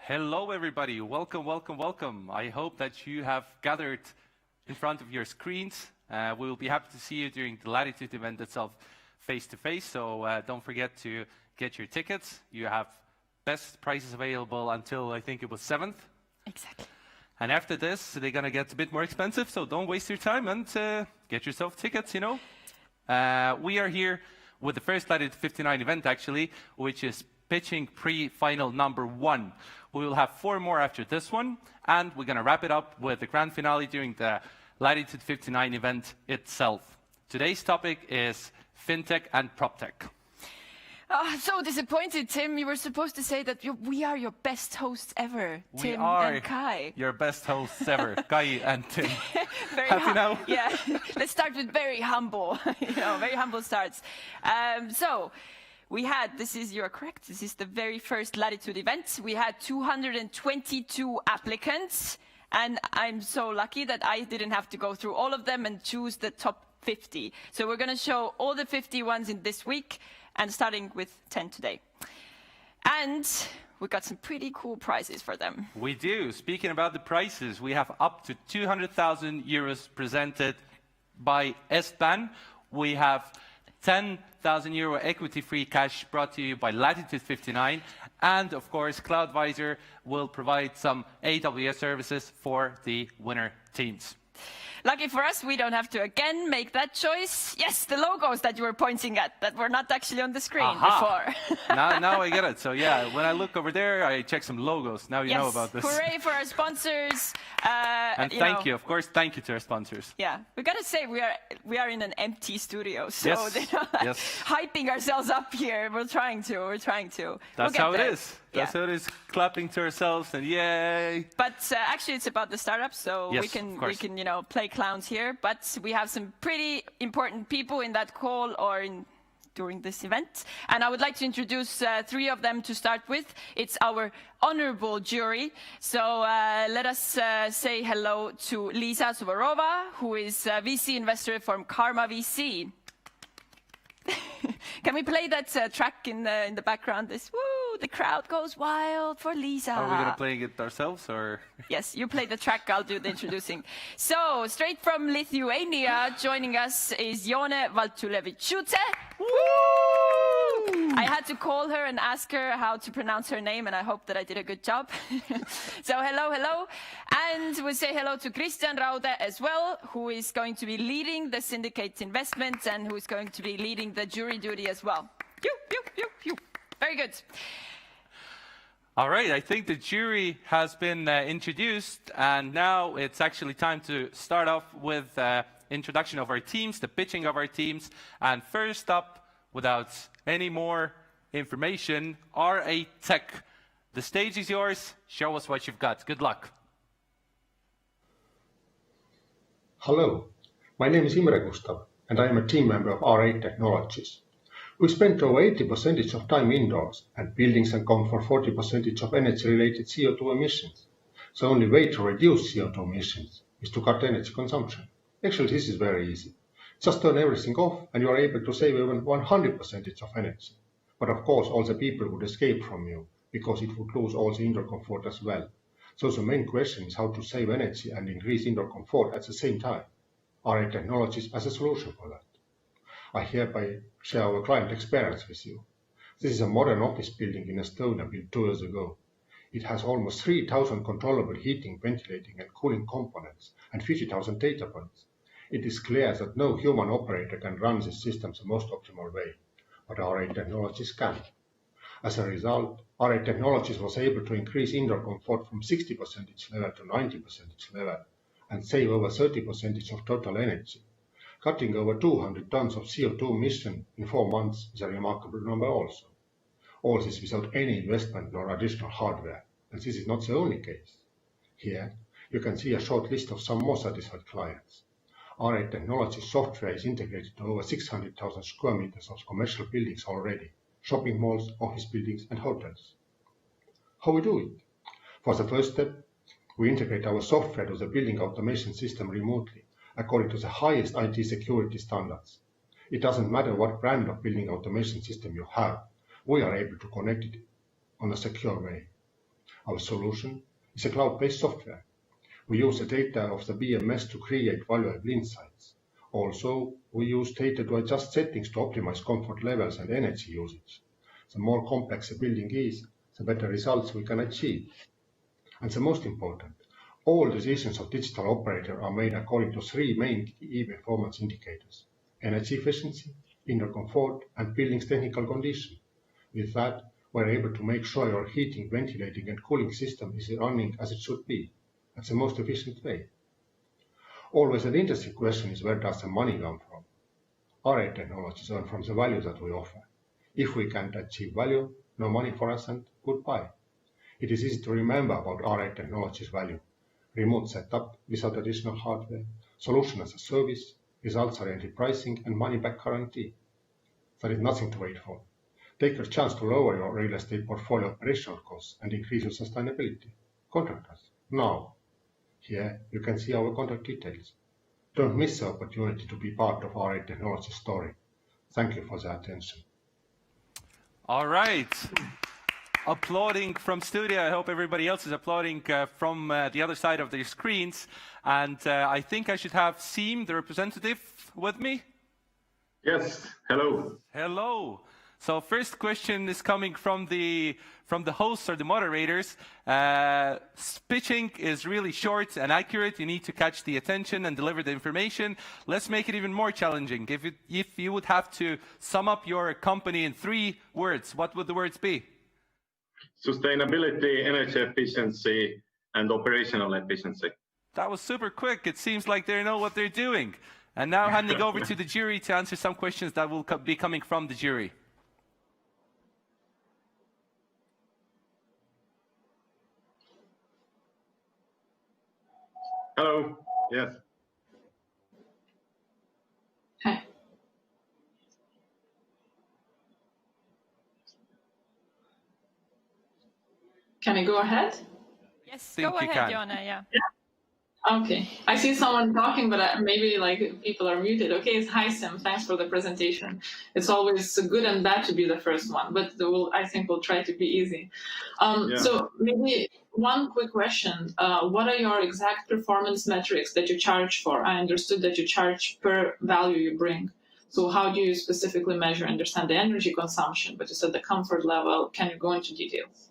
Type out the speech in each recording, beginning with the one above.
Hello, everybody. Welcome, welcome, welcome. I hope that you have gathered in front of your screens. We will be happy to see you during the Latitude event itself face-to-face, so don't forget to get your tickets. You have best prices available until, I think it was 7th. Exactly. And after this, they're going to get a bit more expensive, so don't waste your time and get yourself tickets, you know. We are here with the first Latitude59 event, actually, which is pitching pre-final number 1. We will have 4 more after this one, and we're going to wrap it up with the grand finale during the Latitude59 event itself. Today's topic is fintech and proptech. Oh, so disappointed, Tim. You were supposed to say that we are your best hosts ever, Tim and Kai. Your best hosts ever, Kai and Tim. Very happy now? Yeah. Let's start with very humble, very humble starts. You're correct, this is the very first Latitude event. We had 222 applicants, and I'm so lucky that I didn't have to go through all of them and choose the top 50. So we're going to show all the 50 ones in this week, and starting with 10 today. And we got some pretty cool prizes for them. We do. Speaking about the prizes, we have up to 200,000 euros presented by ESTBAN. We have 10,000 euro equity-free cash brought to you by Latitude59. And, of course, CloudVisor will provide some AWS services for the winner teams. Lucky for us, we don't have to again make that choice. Yes, the logos that you were pointing at that were not actually on the screen before. now I get it. So yeah, when I look over there, I check some logos. Now you know about this. Hooray for our sponsors. And thank you, of course, thank you to our sponsors. Yeah, we got to say we are in an empty studio, so yes. Hyping ourselves up here. We're trying to. That's how it is. That's how it is, clapping to ourselves and yay. But actually it's about the startup, so yes, we can play clowns here. But we have some pretty important people in that call or during this event. And I would like to introduce 3 of them to start with. It's our honorable jury. So let us say hello to Lisa Suvarova, who is a VC investor from Karma VC. Can we play that track in the background? The crowd goes wild for Lisa. Are we going to play it ourselves, or? Yes, you play the track, I'll do the introducing. So, straight from Lithuania, joining us is Jone Valtulevičiūtė. I had to call her and ask her how to pronounce her name, and I hope that I did a good job. So, hello. And we'll say hello to Christian Raude as well, who is going to be leading the syndicate investments and who is going to be leading the jury duty as well. Pew. Very good. All right, I think the jury has been introduced, and now it's actually time to start off with introduction of our teams, the pitching of our teams. And first up, without any more information, RA Tech. The stage is yours. Show us what you've got. Good luck. Hello, my name is Imre Gustav, and I am a team member of RA Technologies. We spend over 80% of time indoors, and buildings account for 40% of energy-related CO2 emissions. So the only way to reduce CO2 emissions is to cut energy consumption. Actually, this is very easy. Just turn everything off, and you are able to save even 100% of energy. But of course, all the people would escape from you, because it would lose all the indoor comfort as well. So the main question is how to save energy and increase indoor comfort at the same time. RA Technologies has a solution for that. I hereby share our client experience with you. This is a modern office building in Estonia built 2 years ago. It has almost 3,000 controllable heating, ventilating and cooling components and 50,000 data points. It is clear that no human operator can run this system the most optimal way, but RA Technologies can. As a result, RA Technologies was able to increase indoor comfort from 60% level to 90% level and save over 30% of total energy. Cutting over 200 tons of CO2 emission in 4 months is a remarkable number also. All this without any investment nor additional hardware, and this is not the only case. Here, you can see a short list of some more satisfied clients. RA Technologies software is integrated to over 600,000 square meters of commercial buildings already, shopping malls, office buildings and hotels. How we do it? For the first step, we integrate our software to the building automation system remotely, according to the highest IT security standards. It doesn't matter what brand of building automation system you have, we are able to connect it on a secure way. Our solution is a cloud-based software. We use the data of the BMS to create valuable insights. Also, we use data to adjust settings to optimize comfort levels and energy usage. The more complex the building is, the better results we can achieve. And the most important, all decisions of digital operator are made according to three main key performance indicators: energy efficiency, indoor comfort, and building's technical condition. With that, we're able to make sure your heating, ventilating, and cooling system is running as it should be, at the most efficient way. Always an interesting question is, where does the money come from? Our technologies earn from the value that we offer. If we can't achieve value, no money for us and goodbye. It is easy to remember about RA technology's value: remote setup without additional hardware, solution as a service, results-oriented pricing, and money-back guarantee. There is nothing to wait for. Take your chance to lower your real estate portfolio operational costs and increase your sustainability. Contact us now. Here you can see our contact details. Don't miss the opportunity to be part of RA technology story. Thank you for the attention. All right. Applauding from studio. I hope everybody else is applauding from the other side of their screens. And I think I should have Siim, the representative, with me. Yes. Hello. Hello. So first question is coming from the hosts or the moderators. Pitching is really short and accurate. You need to catch the attention and deliver the information. Let's make it even more challenging. If you would have to sum up your company in 3 words, what would the words be? Sustainability, energy efficiency, and operational efficiency. That was super quick. It seems like they know what they're doing. And now handing over to the jury to answer some questions that will be coming from the jury. Hello. Yes. Hi. Can I go ahead? Yes, Think go you ahead, can. Joanna. Yeah. Okay. I see someone talking, but maybe like people are muted. Okay. Hi, Sim. Thanks for the presentation. It's always good and bad to be the first one, but I think we'll try to be easy. So maybe one quick question. What are your exact performance metrics that you charge for? I understood that you charge per value you bring. So how do you specifically measure, understand the energy consumption, but you said the comfort level? Can you go into details?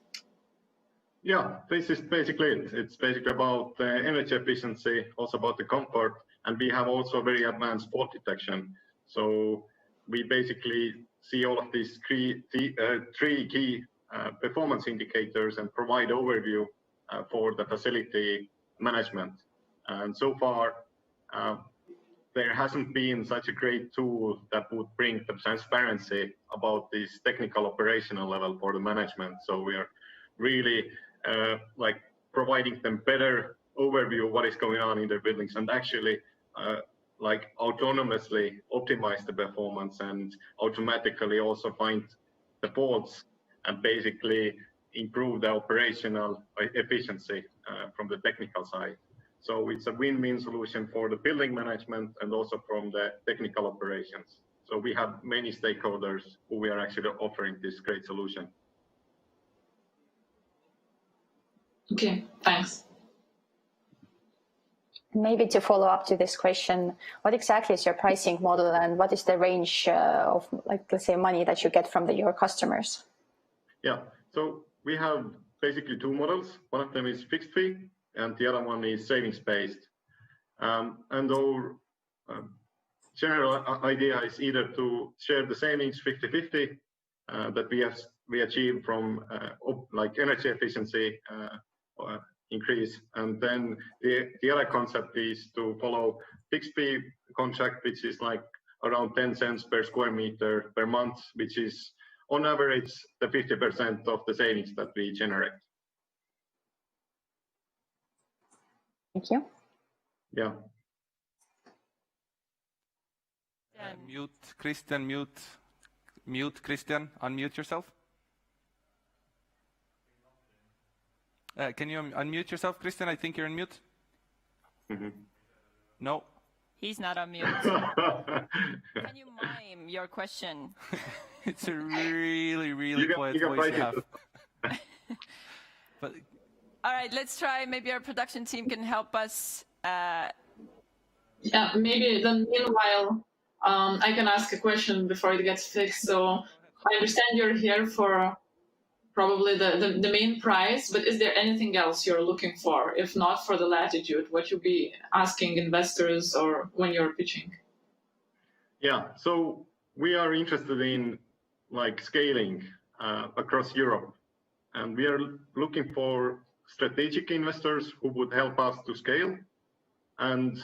Yeah, this is basically it. It's basically about energy efficiency, also about the comfort, and we have also very advanced fault detection. So we basically see all of these three key performance indicators and provide overview for the facility management. And so far, there hasn't been such a great tool that would bring the transparency about this technical operational level for the management. So we are really like providing them better overview of what is going on in their buildings and actually like autonomously optimize the performance and automatically also find the faults and basically improve the operational efficiency from the technical side. So it's a win-win solution for the building management and also from the technical operations. So we have many stakeholders who we are actually offering this great solution. Okay, thanks. Maybe to follow up to this question, what exactly is your pricing model and what is the range of, like, let's say, money that you get from your customers? Yeah, so we have basically 2 models. One of them is fixed fee and the other one is savings-based. And our general idea is either to share the savings 50-50 that we achieve from like energy efficiency increase, and then the other concept is to follow fixed fee contract, which is like around 10 cents per square meter per month, which is on average the 50% of the savings that we generate. Thank you. Yeah. Mute Christian, mute Christian, unmute yourself. Can you unmute yourself, Christian? I think you're on mute. Mm-hmm. No. He's not on mute. Can you mime your question? It's a really quiet voice you have. But All right, let's try. Maybe our production team can help us. Yeah, maybe then meanwhile, I can ask a question before it gets fixed. So I understand you're here for probably the main prize, but is there anything else you're looking for? If not for the Latitude, what you'll be asking investors or when you're pitching? Yeah, so we are interested in like scaling across Europe, and we are looking for strategic investors who would help us to scale, and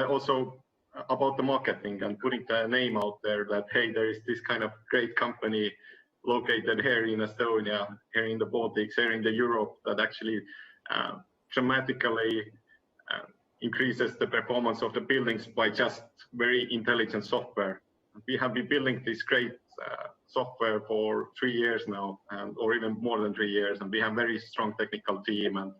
also about the marketing and putting the name out there that, hey, there is this kind of great company located here in Estonia, here in the Baltics, here in the Europe, that actually dramatically increases the performance of the buildings by just very intelligent software. We have been building this great software for 3 years now, or even more than 3 years, and we have very strong technical team, and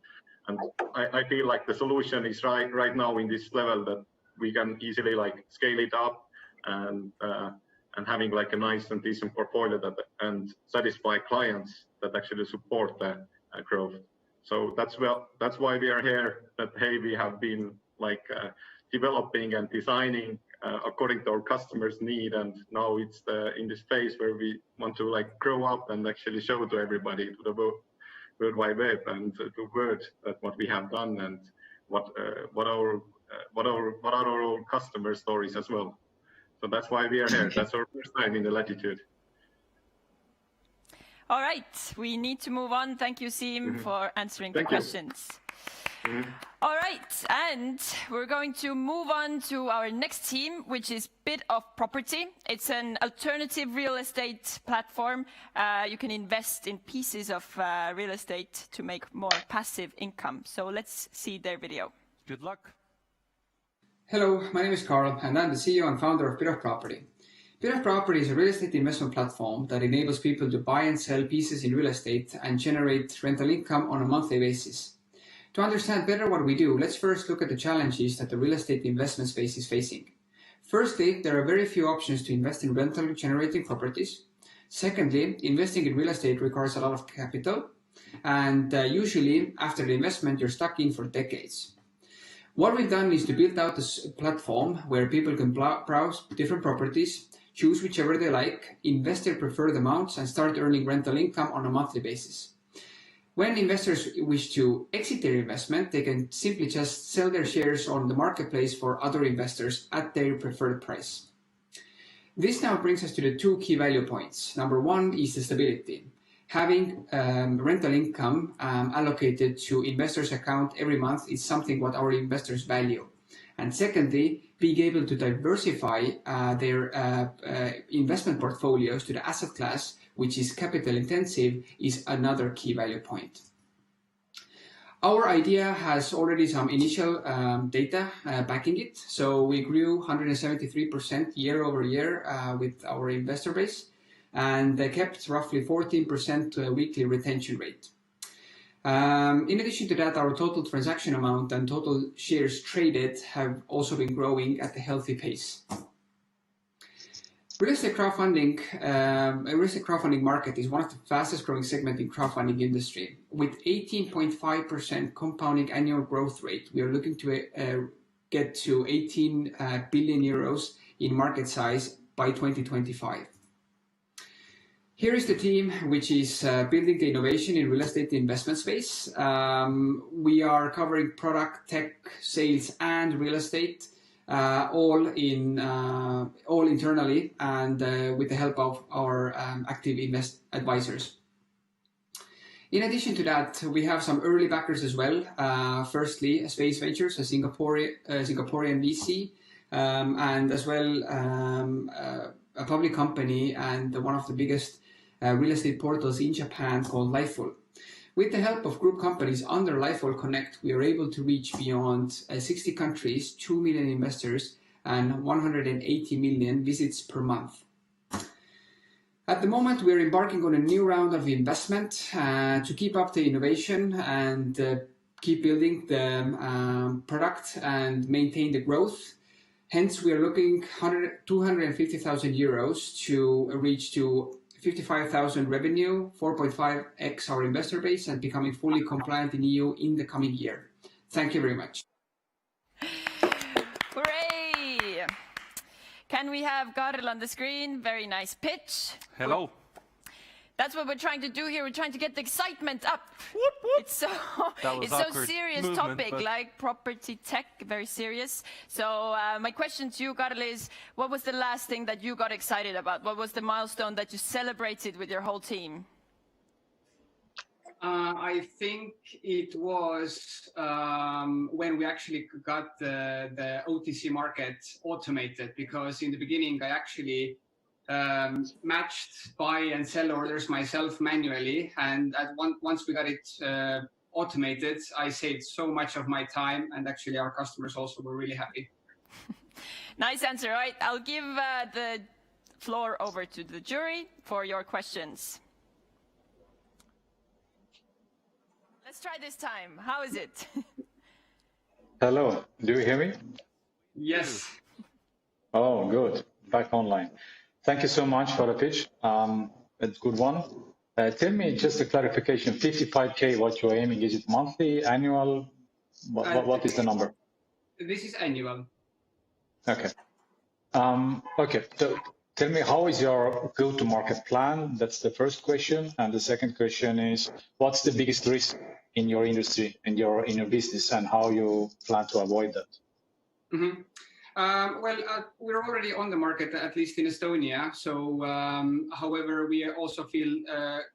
I feel like the solution is right now in this level that we can easily like scale it up and having like a nice and decent portfolio and satisfy clients that actually support the growth. So that's why we are here. That hey, we have been like developing and designing according to our customers' need, and now it's in this phase where we want to like grow up and actually show to everybody, to the World Wide Web and the world, that what we have done and what are our customer stories as well. So that's why we are here. That's our first time in the Latitude. All right, we need to move on. Thank you, Siim, for answering the questions. All right, and we're going to move on to our next team, which is Bit of Property. It's an alternative real estate platform. You can invest in pieces of real estate to make more passive income. So let's see their video. Good luck. Hello, my name is Carl, and I'm the CEO and founder of Bit of Property. Bit of Property is a real estate investment platform that enables people to buy and sell pieces in real estate and generate rental income on a monthly basis. To understand better what we do, let's first look at the challenges that the real estate investment space is facing. Firstly, there are very few options to invest in rental generating properties. Secondly, investing in real estate requires a lot of capital, and usually after the investment you're stuck in for decades. What we've done is to build out this platform where people can browse different properties, choose whichever they like, invest their preferred amounts, and start earning rental income on a monthly basis. When investors wish to exit their investment, they can simply just sell their shares on the marketplace for other investors at their preferred price. This now brings us to the two key value points. Number one is the stability. Having rental income allocated to investors' account every month is something what our investors value. And secondly, being able to diversify their investment portfolios to the asset class, which is capital intensive, is another key value point. Our idea has already some initial data backing it. So we grew 173% year over year with our investor base, and they kept roughly 14% weekly retention rate. In addition to that, our total transaction amount and total shares traded have also been growing at a healthy pace. Real estate crowdfunding market is one of the fastest growing segments in crowdfunding industry. With 18.5% compounding annual growth rate, we are looking to get to 18 billion euros in market size by 2025. Here is the team which is building the innovation in real estate investment space. We are covering product, tech, sales, and real estate, all internally and with the help of our active invest advisors. In addition to that, we have some early backers as well. Firstly, Space Ventures, a Singaporean VC, and as well a public company and one of the biggest real estate portals in Japan called Lifeful. With the help of group companies under Lifeful Connect, we are able to reach beyond 60 countries, 2 million investors, and 180 million visits per month. At the moment, we are embarking on a new round of investment to keep up the innovation and keep building the product and maintain the growth. Hence, we are looking 250,000 euros to reach to 55,000 revenue, 4.5x our investor base, and becoming fully compliant in EU in the coming year. Thank you very much. Hooray! Can we have Karl on the screen? Very nice pitch. Hello. That's what we're trying to do here. We're trying to get the excitement up. Whoop, whoop. It's so serious movement, topic, but... like property tech, very serious. So my question to you, Karl, is what was the last thing that you got excited about? What was the milestone that you celebrated with your whole team? I think it was when we actually got the OTC market automated, because in the beginning I actually matched buy and sell orders myself manually, and once we got it automated, I saved so much of my time, and actually our customers also were really happy. Nice answer. All right, I'll give the floor over to the jury for your questions. Let's try this time. How is it? Hello, do you hear me? Yes. Oh, good. Back online. Thank you so much for the pitch. It's a good one. Tell me just a clarification, 55K, what you're aiming, is it monthly, annual? What is the number? This is annual. Okay. Okay, so tell me, how is your go-to-market plan? That's the first question. And the second question is, what's the biggest risk in your industry, in your business, and how you plan to avoid that? Mm-hmm. We're already on the market, at least in Estonia. So, however, we also feel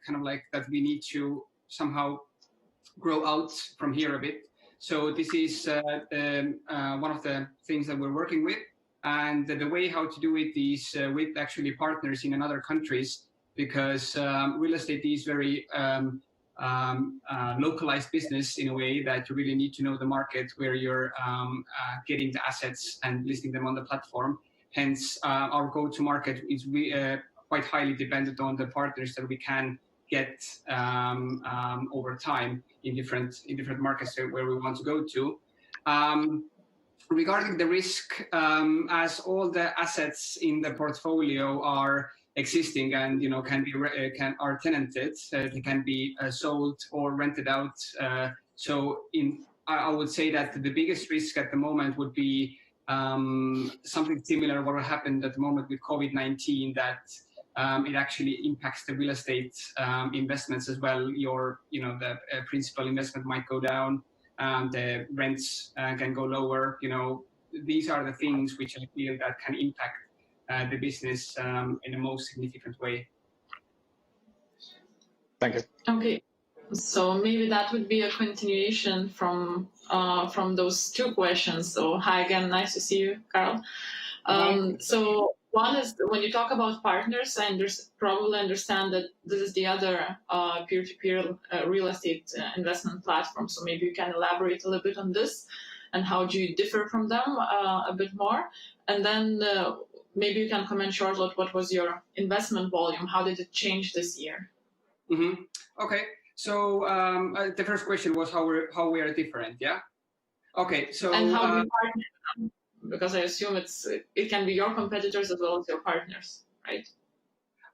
kind of like that we need to somehow grow out from here a bit. So this is one of the things that we're working with. And the way how to do it is with actually partners in other countries, because real estate is very localized business in a way that you really need to know the market where you're getting the assets and listing them on the platform. Hence, our go-to-market is quite highly dependent on the partners that we can get over time in different markets where we want to go to. Regarding the risk, as all the assets in the portfolio are existing and are tenanted, they can be sold or rented out. So I would say that the biggest risk at the moment would be something similar what happened at the moment with COVID-19, that it actually impacts the real estate investments as well. The principal investment might go down, the rents can go lower. These are the things which I feel that can impact the business in the most significant way. Thank you. Okay, so maybe that would be a continuation from those two questions. So hi again, nice to see you, Karl. So one is, when you talk about partners, I probably understand that this is the other peer-to-peer real estate investment platform. So maybe you can elaborate a little bit on this and how do you differ from them a bit more? And then maybe you can comment shortly what was your investment volume? How did it change this year? Mm-hmm. Okay, so the first question was how we are different, yeah? Okay, so and how do you partner with them? Because I assume it can be your competitors as well as your partners, right?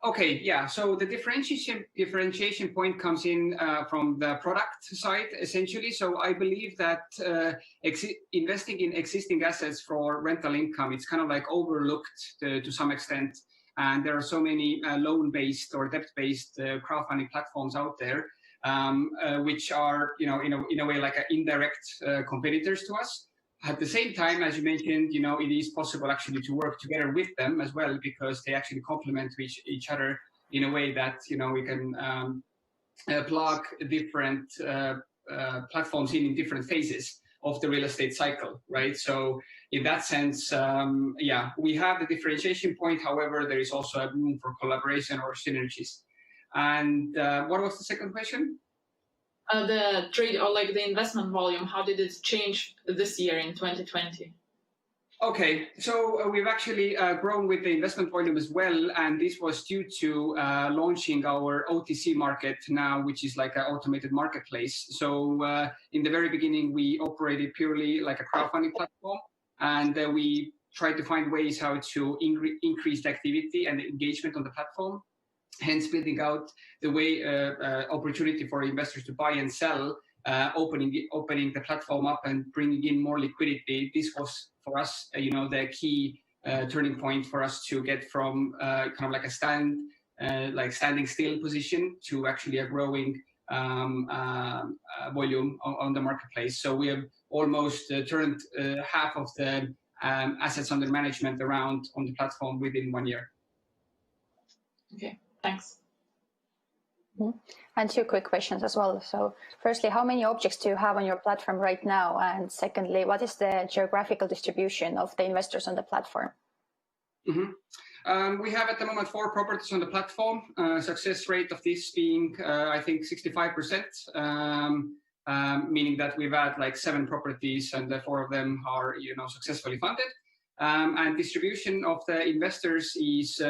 Okay, yeah. So the differentiation point comes in from the product side, essentially. So I believe that investing in existing assets for rental income, it's kind of like overlooked to some extent. And there are so many loan-based or debt-based crowdfunding platforms out there, which are, in a way like indirect competitors to us. At the same time, as you mentioned, it is possible actually to work together with them as well, because they actually complement each other in a way that, we can plug different platforms in different phases of the real estate cycle, right? So in that sense, we have the differentiation point. However, there is also a room for collaboration or synergies. And what was the second question? The trade or like the investment volume, how did it change this year in 2020? Okay, so we've actually grown with the investment volume as well, and this was due to launching our OTC market now, which is like an automated marketplace. So in the very beginning, we operated purely like a crowdfunding platform, and we tried to find ways how to increase the activity and the engagement on the platform. hence building out the way opportunity for investors to buy and sell, opening the platform up and bringing in more liquidity. This was for us, the key turning point for us to get from kind of like a standing still position to actually a growing volume on the marketplace. So we have almost turned half of the assets under management around on the platform within 1 year. Okay, thanks. And 2 quick questions as well. So firstly, how many objects do you have on your platform right now? And secondly, what is the geographical distribution of the investors on the platform? We have at the moment 4 properties on the platform. Success rate of this being, I think, 65%, meaning that we've had like 7 properties and the 4 of them are, successfully funded. And distribution of the investors is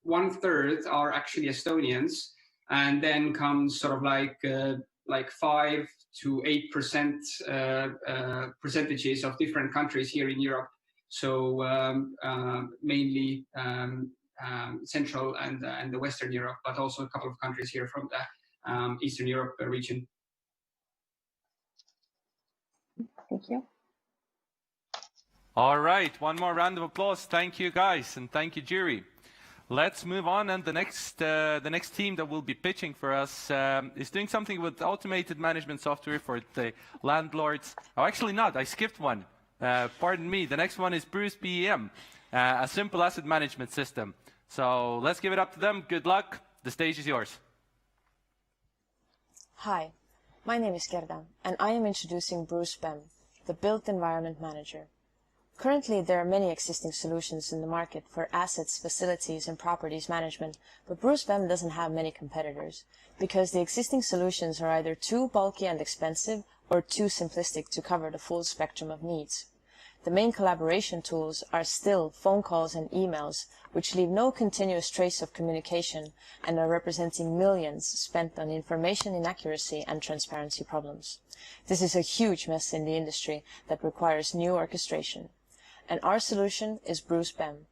1/3 are actually Estonians, and then comes sort of like 5 to 8% percentages of different countries here in Europe. So mainly Central and the Western Europe, but also a couple of countries here from the Eastern Europe region. Thank you. All right, one more round of applause. Thank you, guys, and thank you, jury. Let's move on, and the next team that will be pitching for us is doing something with automated management software for the landlords. Oh, actually not. I skipped one. Pardon me. The next one is Bruce BEM, a simple asset management system. So let's give it up to them. Good luck. The stage is yours. Hi, my name is Gerda, and I am introducing Bruce BEM, the Built Environment Manager. Currently, there are many existing solutions in the market for assets, facilities, and properties management, but Bruce BEM doesn't have many competitors, because the existing solutions are either too bulky and expensive or too simplistic to cover the full spectrum of needs. The main collaboration tools are still phone calls and emails, which leave no continuous trace of communication and are representing millions spent on information inaccuracy and transparency problems. This is a huge mess in the industry that requires new orchestration. And our solution is Bruce BEM,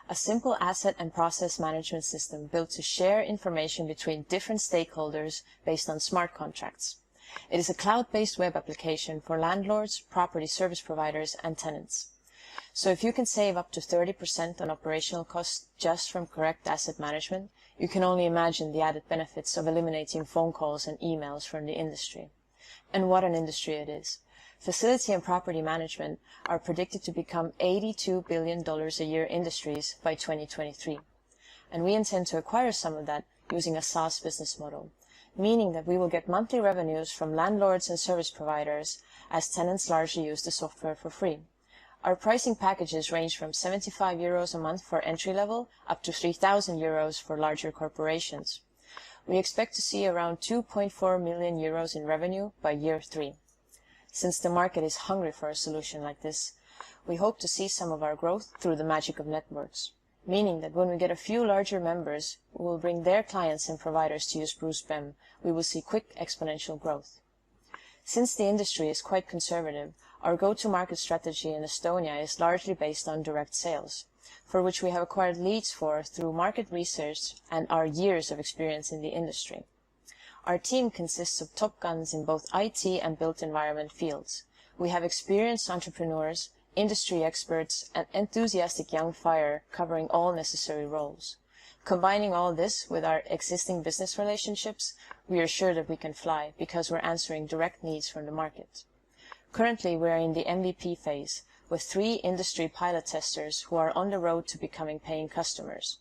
a simple asset and process management system built to share information between different stakeholders based on smart contracts. It is a cloud-based web application for landlords, property service providers, and tenants. So if you can save up to 30% on operational costs just from correct asset management, you can only imagine the added benefits of eliminating phone calls and emails from the industry. And what an industry it is. Facility and property management are predicted to become $82 billion a year industries by 2023. And we intend to acquire some of that using a SaaS business model, meaning that we will get monthly revenues from landlords and service providers as tenants largely use the software for free. Our pricing packages range from €75 a month for entry level up to €3,000 for larger corporations. We expect to see around €2.4 million in revenue by year 3. Since the market is hungry for a solution like this, we hope to see some of our growth through the magic of networks, meaning that when we get a few larger members who will bring their clients and providers to use Bruce BEM, we will see quick exponential growth. Since the industry is quite conservative, our go-to-market strategy in Estonia is largely based on direct sales, for which we have acquired leads through market research and our years of experience in the industry. Our team consists of top guns in both IT and built environment fields. We have experienced entrepreneurs, industry experts, and enthusiastic young fire covering all necessary roles. Combining all this with our existing business relationships, we are sure that we can fly because we're answering direct needs from the market. Currently, we are in the MVP phase with 3 industry pilot testers who are on the road to becoming paying customers.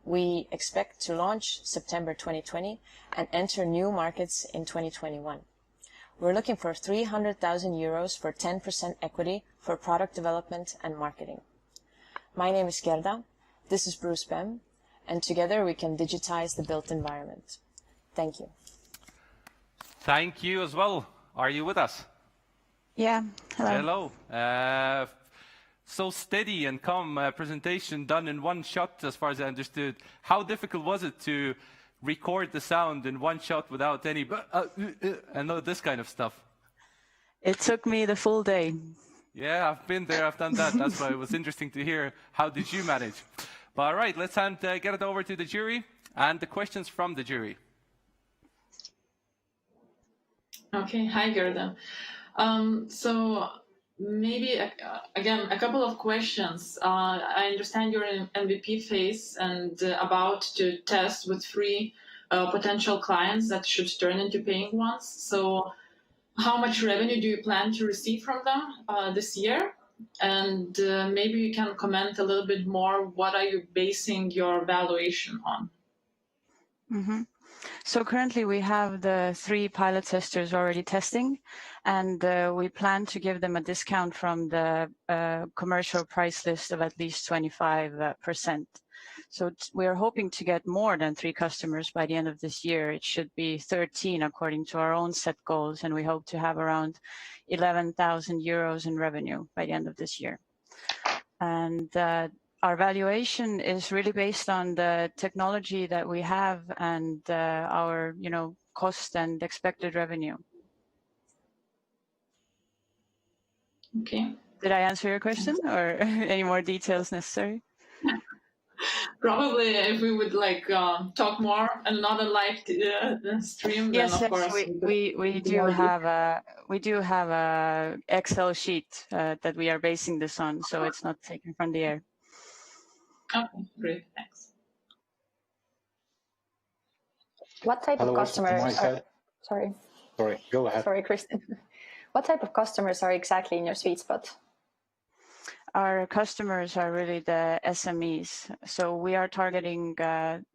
We expect to launch September 2020 and enter new markets in 2021. We're looking for €300,000 for 10% equity for product development and marketing. My name is Gerda, this is Bruce BEM, and together we can digitize the built environment. Thank you. Thank you as well. Are you with us? Yeah, hello. Hello. So steady and calm presentation done in one shot, as far as I understood. How difficult was it to record the sound in one shot without any and all this kind of stuff? It took me the full day. Yeah, I've been there, I've done that. That's why it was interesting to hear. How did you manage? But all right, let's get it over to the jury and the questions from the jury. Okay, hi Gerda. So maybe again a couple of questions. I understand you're in MVP phase and about to test with 3 potential clients that should turn into paying ones. So how much revenue do you plan to receive from them this year? And maybe you can comment a little bit more. What are you basing your valuation on? Mm-hmm. So currently we have the 3 pilot testers already testing, and we plan to give them a discount from the commercial price list of at least 25%. So we are hoping to get more than 3 customers by the end of this year. It should be 13 according to our own set goals, and we hope to have around 11,000 euros in revenue by the end of this year. And our valuation is really based on the technology that we have and our, cost and expected revenue. Okay. Did I answer your question, or any more details necessary? Probably, if we would talk more and not a live stream, then Yes, of course we do have a Excel sheet that we are basing this on, so it's not taken from the air. Okay, great, thanks. What type of customers? Sorry, go ahead. Sorry, Kristen. What type of customers are exactly in your sweet spot? Our customers are really the SMEs. So we are targeting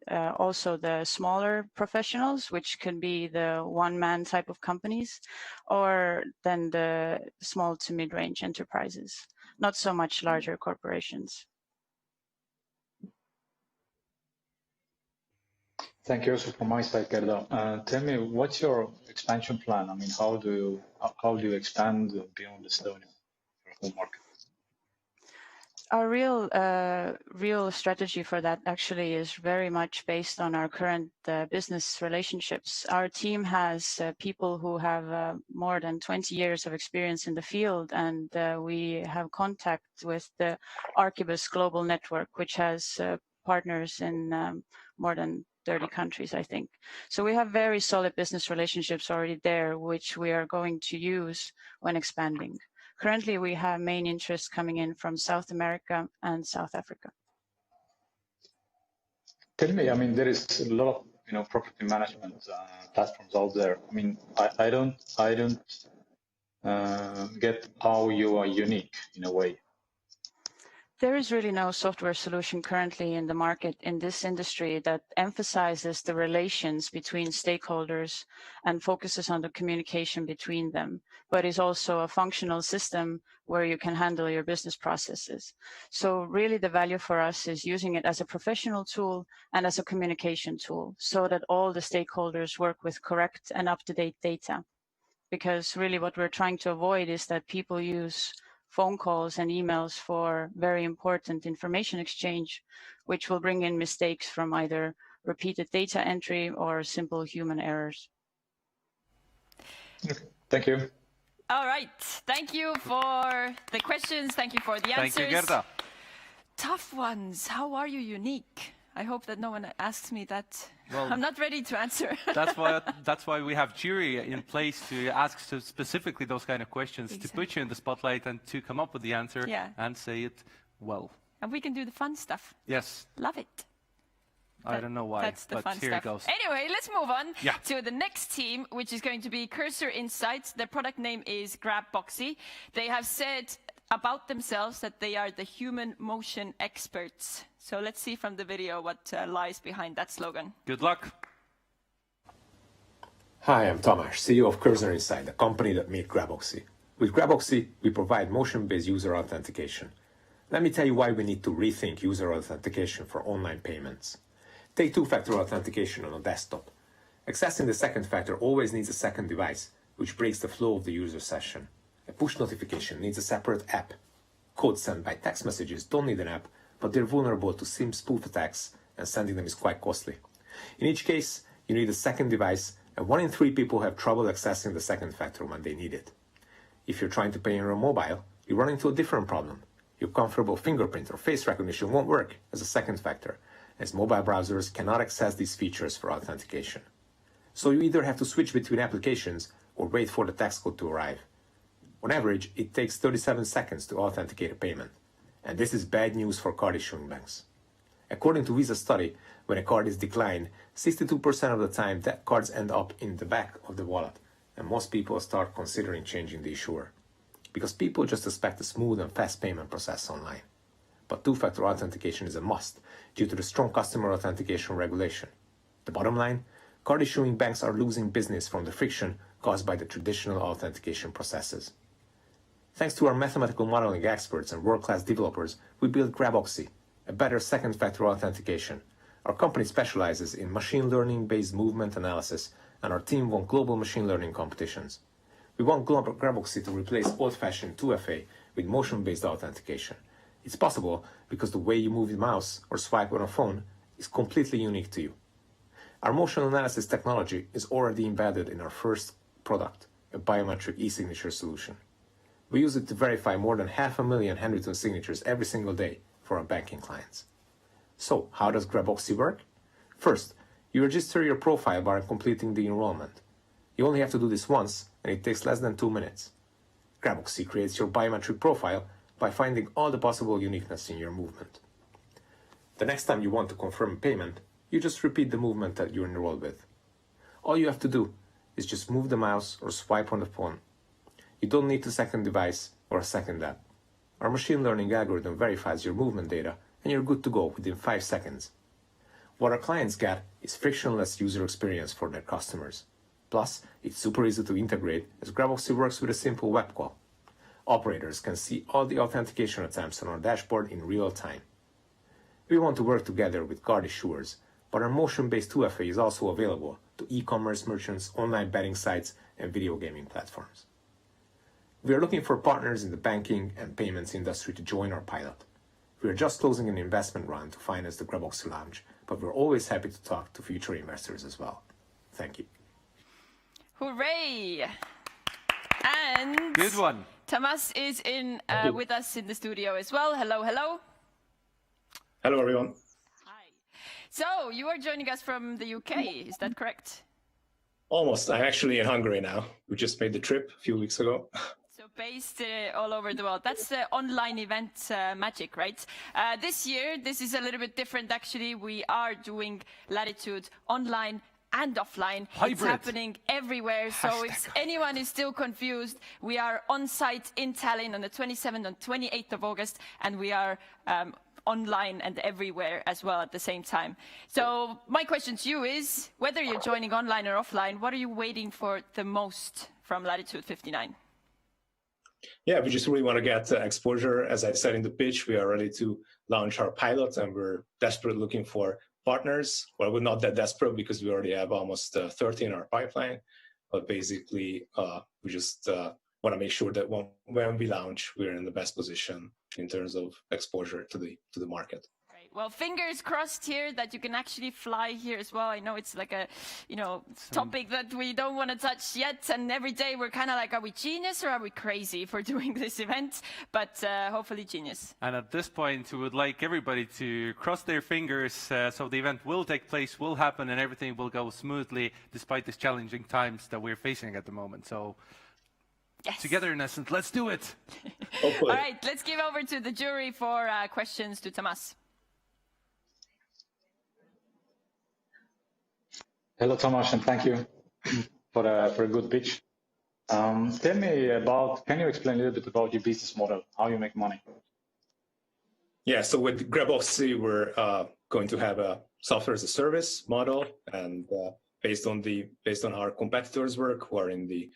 also the smaller professionals, which can be the one-man type of companies, or then the small to mid-range enterprises, not so much larger corporations. Thank you. Also from my side, Gerda. Tell me, what's your expansion plan? I mean, how do you expand beyond Estonia, your home market? Our real strategy for that actually is very much based on our current business relationships. Our team has people who have more than 20 years of experience in the field, and we have contact with the Archibus Global Network, which has partners in more than 30 countries, I think. So we have very solid business relationships already there, which we are going to use when expanding. Currently, we have main interest coming in from South America and South Africa. Tell me, I mean, there is a lot of property management platforms out there. I mean, I don't get how you are unique in a way. There is really no software solution currently in the market in this industry that emphasizes the relations between stakeholders and focuses on the communication between them, but is also a functional system where you can handle your business processes. So really the value for us is using it as a professional tool and as a communication tool so that all the stakeholders work with correct and up-to-date data. Because really what we're trying to avoid is that people use phone calls and emails for very important information exchange, which will bring in mistakes from either repeated data entry or simple human errors. Thank you. All right. Thank you for the questions. Thank you for the answers. Thank you, Gerda. Tough ones. How are you unique? I hope that no one asks me that. Well, I'm not ready to answer. that's why we have jury in place to ask specifically those kind of questions, exactly, to put you in the spotlight and to come up with the answer, yeah, and say it well. And we can do the fun stuff. Yes. Love it. I don't know why, that's the but fun here stuff. it goes. Anyway, let's move on to the next team, which is going to be Cursor Insights. Their product name is Grabboxy. They have said about themselves that they are the human motion experts. So let's see from the video what lies behind that slogan. Good luck. Hi, I'm Tomasz, CEO of Cursor Insight, a company that made Grabboxy. With Grabboxy, we provide motion-based user authentication. Let me tell you why we need to rethink user authentication for online payments. Take two-factor authentication on a desktop. Accessing the second factor always needs a second device, which breaks the flow of the user session. A push notification needs a separate app. Codes sent by text messages don't need an app, but they're vulnerable to SIM spoof attacks, and sending them is quite costly. In each case, you need a second device, and 1 in 3 people have trouble accessing the second factor when they need it. If you're trying to pay on your mobile, you run into a different problem. Your comfortable fingerprint or face recognition won't work as a second factor, as mobile browsers cannot access these features for authentication. So you either have to switch between applications or wait for the text code to arrive. On average, it takes 37 seconds to authenticate a payment, and this is bad news for card issuing banks. According to Visa's study, when a card is declined, 62% of the time that cards end up in the back of the wallet, and most people start considering changing the issuer, because people just expect a smooth and fast payment process online. But two-factor authentication is a must due to the strong customer authentication regulation. The bottom line, card issuing banks are losing business from the friction caused by the traditional authentication processes. Thanks to our mathematical modeling experts and world-class developers, we built Graboxy, a better second-factor authentication. Our company specializes in machine learning-based movement analysis, and our team won global machine learning competitions. We want Graboxy to replace old-fashioned 2FA with motion-based authentication. It's possible because the way you move the mouse or swipe on a phone is completely unique to you. Our motion analysis technology is already embedded in our first product, a biometric e-signature solution. We use it to verify more than 500,000 handwritten signatures every single day for our banking clients. So, how does Graboxy work? First, you register your profile by completing the enrollment. You only have to do this once, and it takes less than 2 minutes. Graboxy creates your biometric profile by finding all the possible uniqueness in your movement. The next time you want to confirm a payment, you just repeat the movement that you're enrolled with. All you have to do is just move the mouse or swipe on the phone. You don't need a second device or a second app. Our machine learning algorithm verifies your movement data, and you're good to go within 5 seconds. What our clients get is frictionless user experience for their customers. Plus, it's super easy to integrate as Graboxy works with a simple web call. Operators can see all the authentication attempts on our dashboard in real time. We want to work together with card issuers, but our motion-based 2FA is also available to e-commerce merchants, online betting sites, and video gaming platforms. We are looking for partners in the banking and payments industry to join our pilot. We are just closing an investment round to finance the Graboxy launch, but we're always happy to talk to future investors as well. Thank you. Hooray! And good one. Thomas is with us in the studio as well. Hello, hello. Hello, everyone. Hi. So you are joining us from the UK, is that correct? Almost. I'm actually in Hungary now. We just made the trip a few weeks ago. So based all over the world. That's the online event magic, right? This year, this is a little bit different, actually. We are doing Latitude online and offline. Hybrid. It's happening everywhere. So if anyone is still confused, we are on site in Tallinn on the 27th and 28th of August, and we are online and everywhere as well at the same time. So my question to you is, whether you're joining online or offline, what are you waiting for the most from Latitude59? Yeah, we just really want to get exposure. As I said in the pitch, we are ready to launch our pilot, and we're desperately looking for partners. Well, we're not that desperate because we already have almost 30 in our pipeline. But basically, we just want to make sure that when we launch, we're in the best position in terms of exposure to the market. Great. Well, fingers crossed here that you can actually fly here as well. I know it's like a, topic that we don't want to touch yet. And every day we're kind of like, are we genius or are we crazy for doing this event? But hopefully genius. And at this point, we would like everybody to cross their fingers so the event will take place, will happen, and everything will go smoothly despite these challenging times that we're facing at the moment. So yes. Togetherness, and let's do it. All right, let's give over to the jury for questions to Thomas. Hello, Tomas, and thank you for a good pitch. Tell me can you explain a little bit about your business model, how you make money? Yeah, so with Graboxy, we're going to have a software as a service model, and based on how our competitors work, who are in the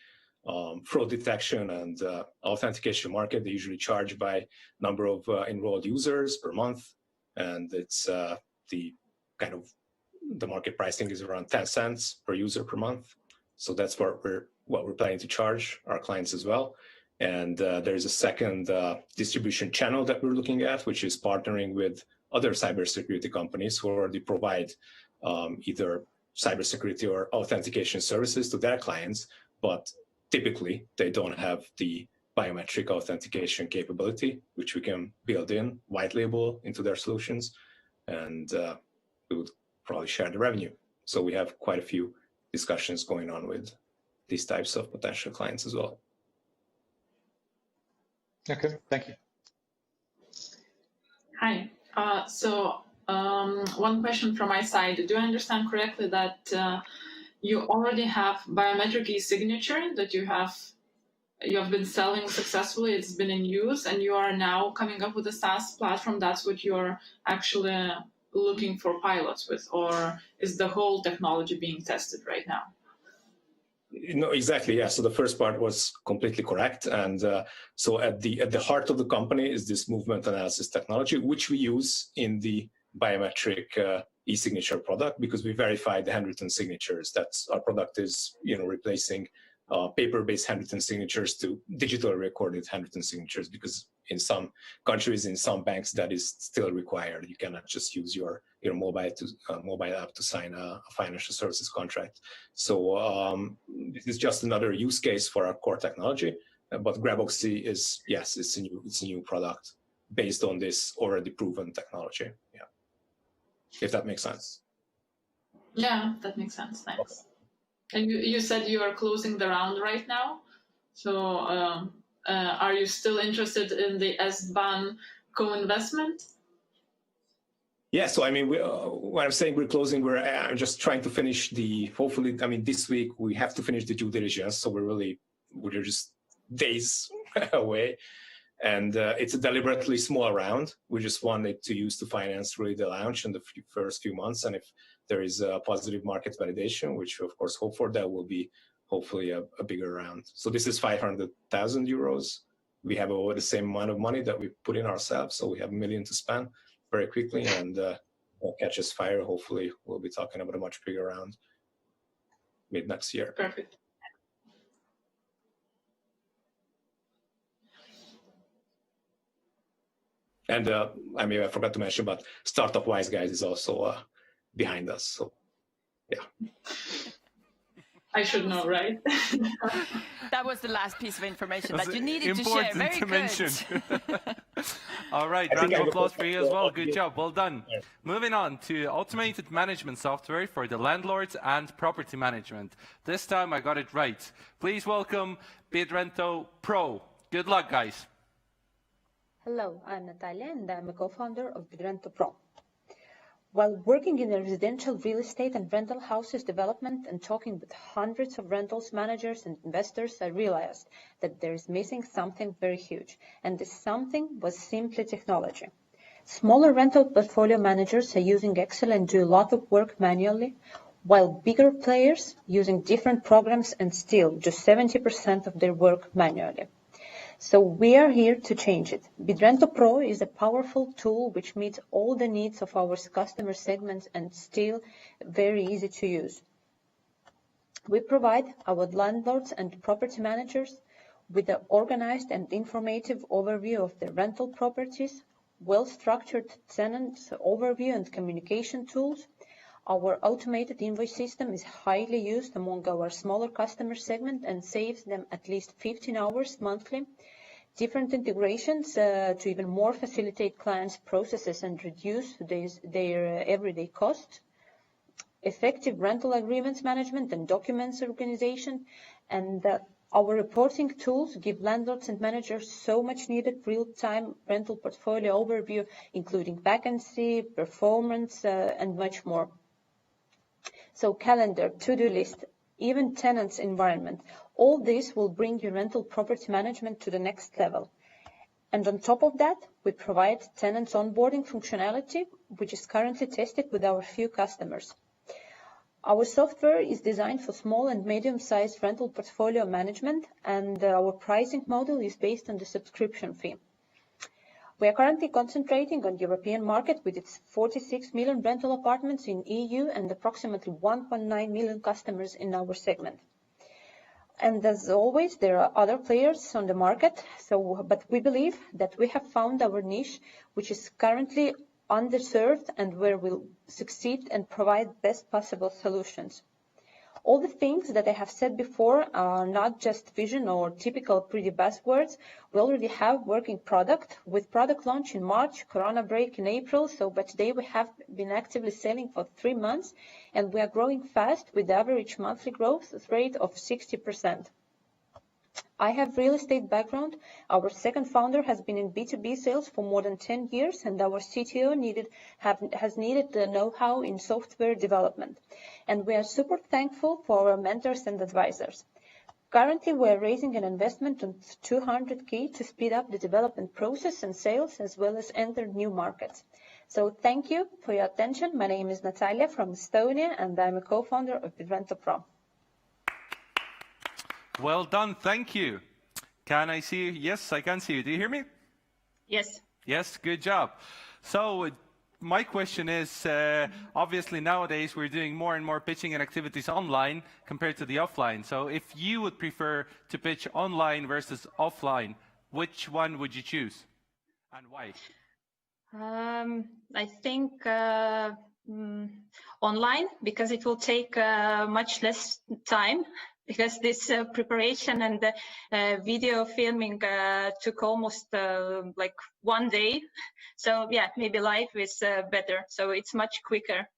fraud detection and authentication market, they usually charge by number of enrolled users per month, and it's the market pricing is around 10 cents per user per month. So that's what we're planning to charge our clients as well. And there's a second distribution channel that we're looking at, which is partnering with other cybersecurity companies who already provide either cybersecurity or authentication services to their clients, but typically they don't have the biometric authentication capability, which we can build in, white label into their solutions, and we would probably share the revenue. So we have quite a few discussions going on with these types of potential clients as well. Okay, thank you. Hi. One question from my side. Do I understand correctly that you already have biometric e-signature that you have been selling successfully, it's been in use, and you are now coming up with a SaaS platform? That's what you're actually looking for pilots with, or is the whole technology being tested right now? No, exactly. Yeah. So the first part was completely correct, and so at the heart of the company is this movement analysis technology, which we use in the biometric e-signature product, because we verify the handwritten signatures. That's our product is, replacing paper-based handwritten signatures to digitally recorded handwritten signatures, because in some countries, in some banks, that is still required. You cannot just use your mobile app to sign a financial services contract. So this is just another use case for our core technology. But Graboxy is, yes, it's a new product based on this already proven technology. Yeah, if that makes sense. Yeah, that makes sense. Thanks. Okay. And you said you are closing the round right now. So are you still interested in the ESTBAN co-investment? Yeah, so I mean, when I'm saying we're closing, I'm just trying to finish hopefully, I mean, this week we have to finish the due diligence. So we're just days away. And it's a deliberately small round. We just wanted to use to finance really the launch in the first few months. And if there is a positive market validation, which we of course hope for, that will be hopefully a bigger round. So this is 500,000 euros. We have over the same amount of money that we put in ourselves. So we have 1 million to spend very quickly, and catches fire. Hopefully we'll be talking about a much bigger round mid next year. Perfect. And I forgot to mention, but Startup Wise Guys is also behind us. So, yeah. I should know, right? That was the last piece of information that you needed to share. Very good. All right, round of applause for you as well. Good job. Well done. Yeah. Moving on to automated management software for the landlords and property management. This time I got it right. Please welcome Bidrento Pro. Good luck, guys. Hello, I'm Natalia, and I'm a co-founder of Bidrento Pro. While working in the residential real estate and rental houses development and talking with hundreds of rentals managers and investors, I realized that there is missing something very huge, and this something was simply technology. Smaller rental portfolio managers are using Excel and do a lot of work manually, while bigger players using different programs and still do 70% of their work manually. So we are here to change it. Bidrento Pro is a powerful tool which meets all the needs of our customer segments and still very easy to use. We provide our landlords and property managers with an organized and informative overview of their rental properties, well-structured tenants overview and communication tools. Our automated invoice system is highly used among our smaller customer segment and saves them at least 15 hours monthly. Different integrations to even more facilitate clients' processes and reduce their everyday costs. Effective rental agreements management and documents organization. And our reporting tools give landlords and managers so much needed real-time rental portfolio overview, including vacancy, performance, and much more. So calendar, to-do list, even tenants environment, all this will bring your rental property management to the next level. And on top of that, we provide tenants onboarding functionality, which is currently tested with our few customers. Our software is designed for small and medium-sized rental portfolio management, and our pricing model is based on the subscription fee. We are currently concentrating on the European market with its 46 million rental apartments in EU and approximately 1.9 million customers in our segment. And as always, there are other players on the market, but we believe that we have found our niche, which is currently underserved and where we'll succeed and provide best possible solutions. All the things that I have said before are not just vision or typical pretty buzzwords. We already have working product with product launch in March, Corona break in April. So by today we have been actively selling for 3 months and we are growing fast with average monthly growth rate of 60%. I have real estate background. Our second founder has been in B2B sales for more than 10 years, and our CTO has needed the know-how in software development. And we are super thankful for our mentors and advisors. Currently, we are raising an investment of 200K to speed up the development process and sales, as well as enter new markets. So thank you for your attention. My name is Natalia from Estonia, and I'm a co-founder of Vidrento Pro. Well done, thank you. Can I see you? Yes, I can see you. Do you hear me? Yes. Yes, good job. So my question is, obviously nowadays we're doing more and more pitching and activities online compared to the offline. So if you would prefer to pitch online versus offline, which one would you choose and why? I think online, because it will take much less time. Because this preparation and video filming took almost like 1 day. So yeah, maybe live is better. So it's much quicker.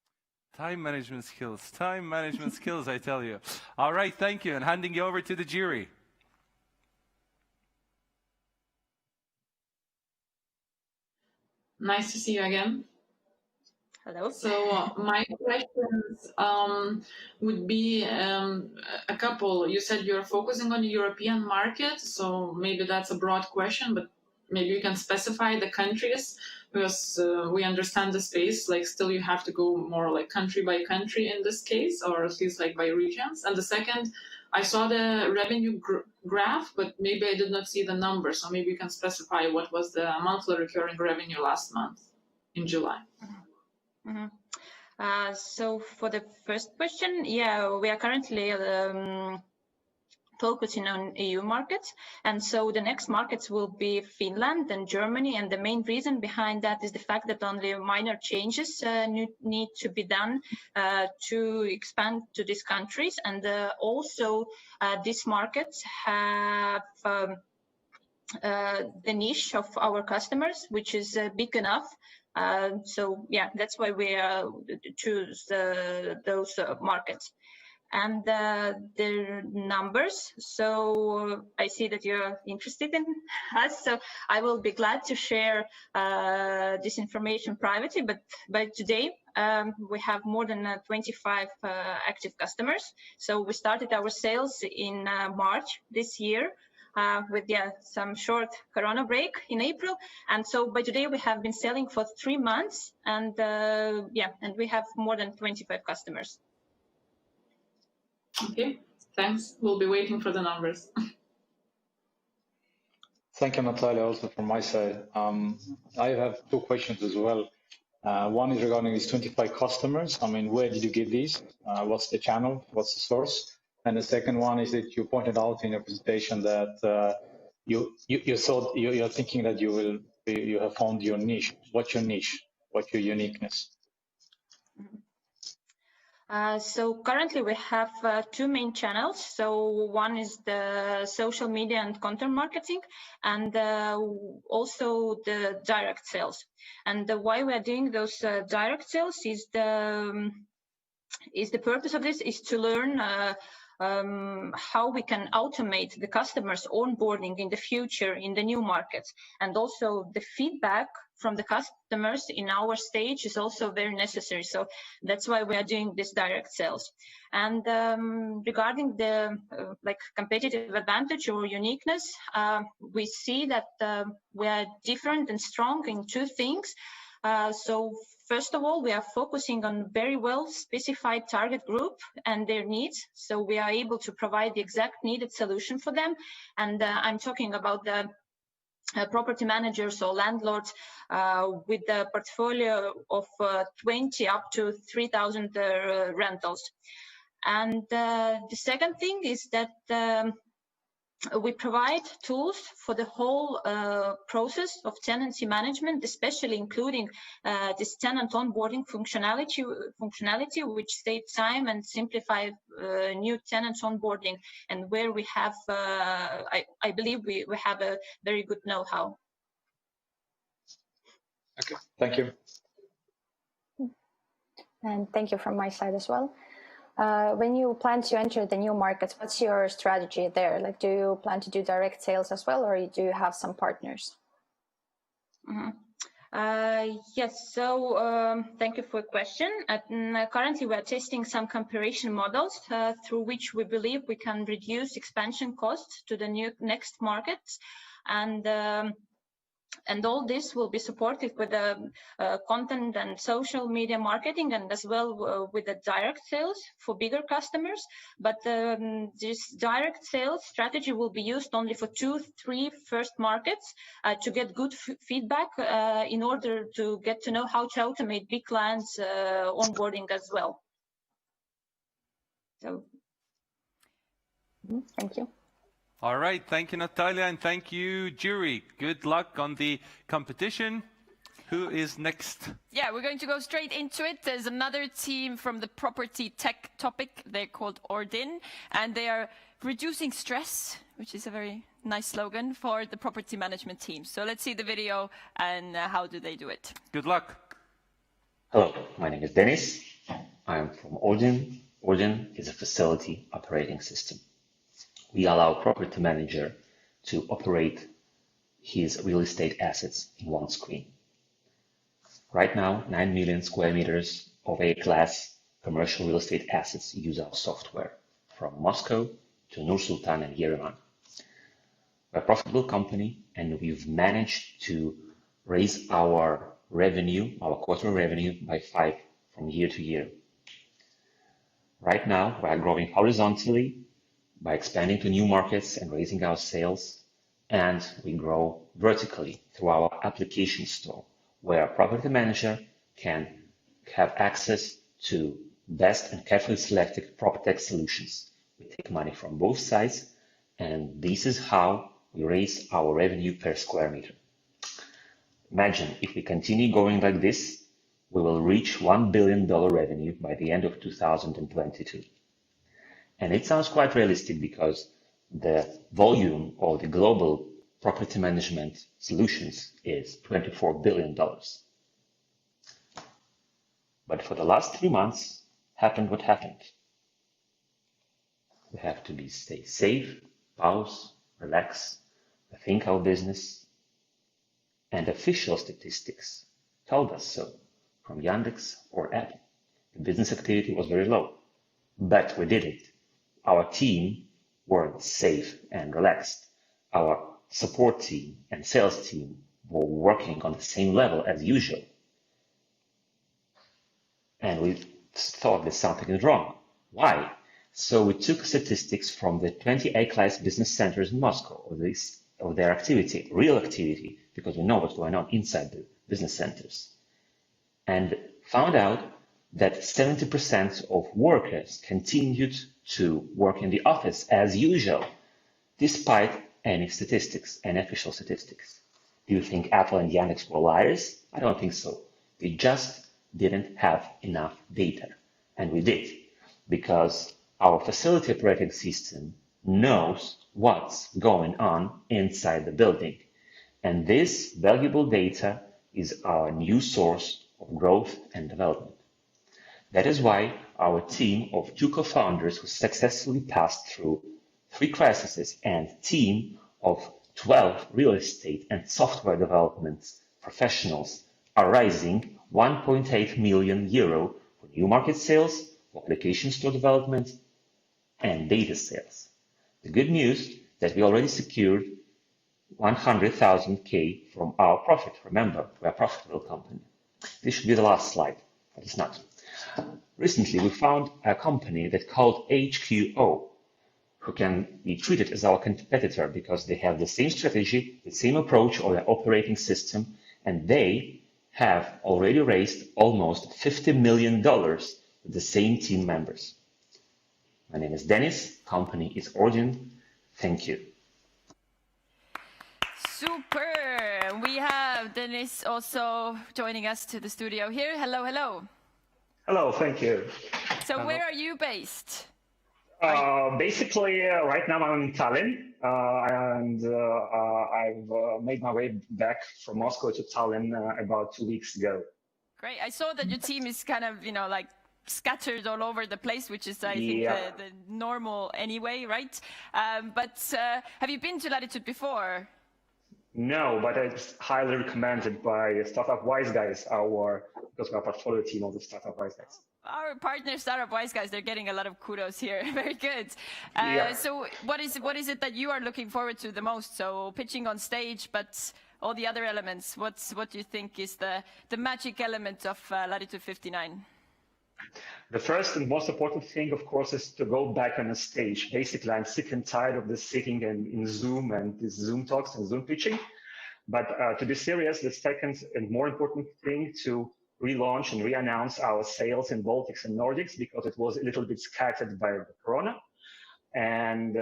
Time management skills, I tell you. All right, thank you. And handing you over to the jury. Nice to see you again. Hello. So my questions would be a couple. You said you're focusing on the European market, so maybe that's a broad question, but maybe you can specify the countries, because we understand the space, like still you have to go more like country by country in this case, or at least like by regions. And the second, I saw the revenue graph, but maybe I did not see the numbers, so maybe you can specify what was the monthly recurring revenue last month in July. So for the first question, yeah, we are currently focusing on EU markets, and so the next markets will be Finland and Germany, and the main reason behind that is the fact that only minor changes need to be done to expand to these countries, and also these markets have the niche of our customers, which is big enough. So yeah, that's why we choose those markets. And the numbers, so I see that you're interested in us, so I will be glad to share this information privately, but by today we have more than 25 active customers. So we started our sales in March this year, with some short Corona break in April, and so by today we have been selling for 3 months, and and we have more than 25 customers. Okay, thanks. We'll be waiting for the numbers. Thank you, Natalia, also from my side. I have 2 questions as well. One is regarding these 25 customers. I mean, where did you get these? What's the channel? What's the source? And the second one is that you pointed out in your presentation that you're thinking that you have found your niche. What's your niche? What's your uniqueness? So currently we have 2 main channels. So one is the social media and content marketing, and also the direct sales. And why we are doing those direct sales is the purpose of this is to learn how we can automate the customers onboarding in the future in the new markets, and also the feedback from the customers in our stage is also very necessary. So that's why we are doing this direct sales. And regarding the competitive advantage or uniqueness, we see that we are different and strong in 2 things. So first of all, we are focusing on very well specified target group and their needs. So we are able to provide the exact needed solution for them. And I'm talking about the property managers or landlords with the portfolio of 20 up to 3,000 rentals. And the second thing is that we provide tools for the whole process of tenancy management, especially including this tenant onboarding functionality, which saves time and simplify new tenants onboarding, and where we have, I believe we have a very good know-how. Okay, thank you. And thank you from my side as well. When you plan to enter the new markets, what's your strategy there? Like, do you plan to do direct sales as well, or do you have some partners? Yes, so thank you for the question. Currently, we are testing some comparison models through which we believe we can reduce expansion costs to the next markets, and all this will be supported with the content and social media marketing, and as well with the direct sales for bigger customers. But this direct sales strategy will be used only for 2-3 first markets to get good feedback in order to get to know how to automate big clients onboarding as well. So, thank you. All right, thank you, Natalia, and thank you, jury. Good luck on the competition. Who is next? Yeah, we're going to go straight into it. There's another team from the property tech topic. They're called Ordin, and they are reducing stress, which is a very nice slogan for the property management team. So let's see the video and how do they do it. Good luck. Hello, my name is Dennis. I'm from Ordin. Ordin is a facility operating system. We allow property manager to operate his real estate assets in one screen. Right now, 9 million square meters of A-class commercial real estate assets use our software, from Moscow to Nur-Sultan and Yerevan. We're a profitable company, and we've managed to raise our revenue, our quarterly revenue, by 5 from year to year. Right now, we are growing horizontally by expanding to new markets and raising our sales, and we grow vertically through our application store, where a property manager can have access to best and carefully selected proptech solutions. We take money from both sides, and this is how we raise our revenue per square meter. Imagine if we continue going like this, we will reach $1 billion revenue by the end of 2022. And it sounds quite realistic because the volume of the global property management solutions is $24 billion. But for the last 3 months, happened what happened. We have to stay safe, pause, relax, think our business, and official statistics told us so from Yandex or Apple. The business activity was very low, but we did it. Our team were safe and relaxed. Our support team and sales team were working on the same level as usual. And we thought that something is wrong. Why? So we took statistics from the 20 A-class business centers in Moscow of their activity, real activity, because we know what's going on inside the business centers, and found out that 70% of workers continued to work in the office as usual, despite any statistics, any official statistics. Do you think Apple and Yandex were liars? I don't think so. They just didn't have enough data. And we did, because our facility operating system knows what's going on inside the building. And this valuable data is our new source of growth and development. That is why our team of 2 co-founders who successfully passed through 3 crises and team of 12 real estate and software development professionals are raising 1.8 million euro for new market sales, for application store development, and data sales. The good news that we already secured 100,000 K from our profit. Remember, we're a profitable company. This should be the last slide, but it's not. Recently, we found a company that called HQO, who can be treated as our competitor because they have the same strategy, the same approach of their operating system, and they have already raised almost $50 million with the same team members. My name is Dennis, company is Ordin. Thank you. Super. We have Dennis also joining us to the studio here. Hello, hello. Hello, thank you. So where are you based? Basically, right now I'm in Tallinn, and I've made my way back from Moscow to Tallinn about 2 weeks ago. Great. I saw that your team is kind of, you know, like scattered all over the place, which is, I think, the normal anyway, right? But have you been to Latitude before? No, but it's highly recommended by Startup Wise Guys, because our portfolio team of the Startup Wise Guys. Our partner, Startup Wise Guys, they're getting a lot of kudos here. Very good. So what is it that you are looking forward to the most? So pitching on stage, but all the other elements, what do you think is the magic element of Latitude59? The first and most important thing, of course, is to go back on a stage. Basically, I'm sick and tired of this sitting in Zoom and these Zoom talks and Zoom pitching. But to be serious, the second and more important thing to relaunch and re-announce our sales in Baltics and Nordics, because it was a little bit scattered by the Corona. And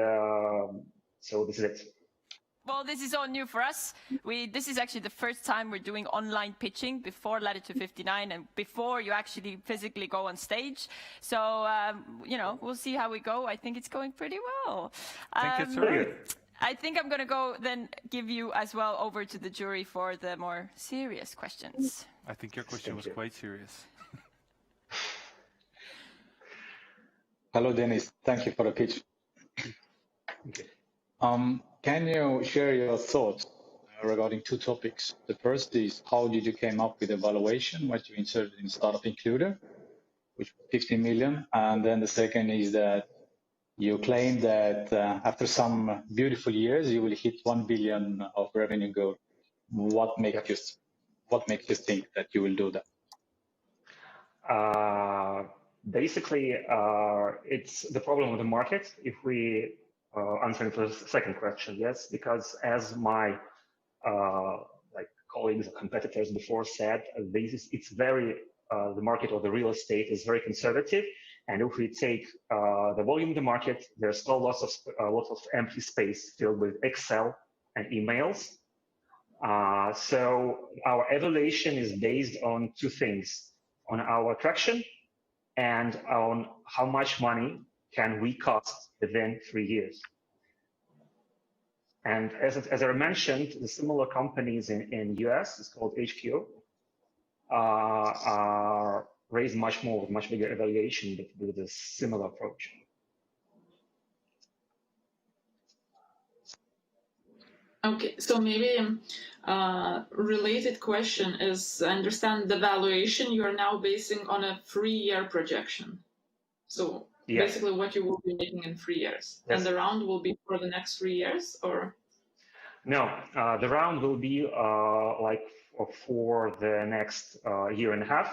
so this is it. Well, this is all new for us. This is actually the first time we're doing online pitching before Latitude59 and before you actually physically go on stage. So, you know, we'll see how we go. I think it's going pretty well. I think it's right. I think I'm going to go then give you as well over to the jury for the more serious questions. I think your question was quite serious. Hello, Dennis. Thank you for the pitch. Can you share your thoughts regarding two topics? The first is, how did you came up with the valuation, what you inserted in Startup Includer, which was 15 million? And then the second is that you claim that after some beautiful years, you will hit 1 billion of revenue goal. What makes you think that you will do that? Basically, it's the problem with the market. If we answering to the second question, yes, because as my colleagues or competitors before said, it's very the market of the real estate is very conservative, and if we take the volume of the market, there's still lots of empty space filled with Excel and emails. So our evaluation is based on two things: on our traction and on how much money can we cost within 3 years. And as I mentioned, the similar companies in US, it's called HQO, are raised much bigger evaluation with a similar approach. Okay, so maybe related question is, I understand the valuation you are now basing on a 3-year projection. So basically what you will be making in 3 years. Yes. And the round will be for the next 3 years, or? No, the round will be for the next year and a half,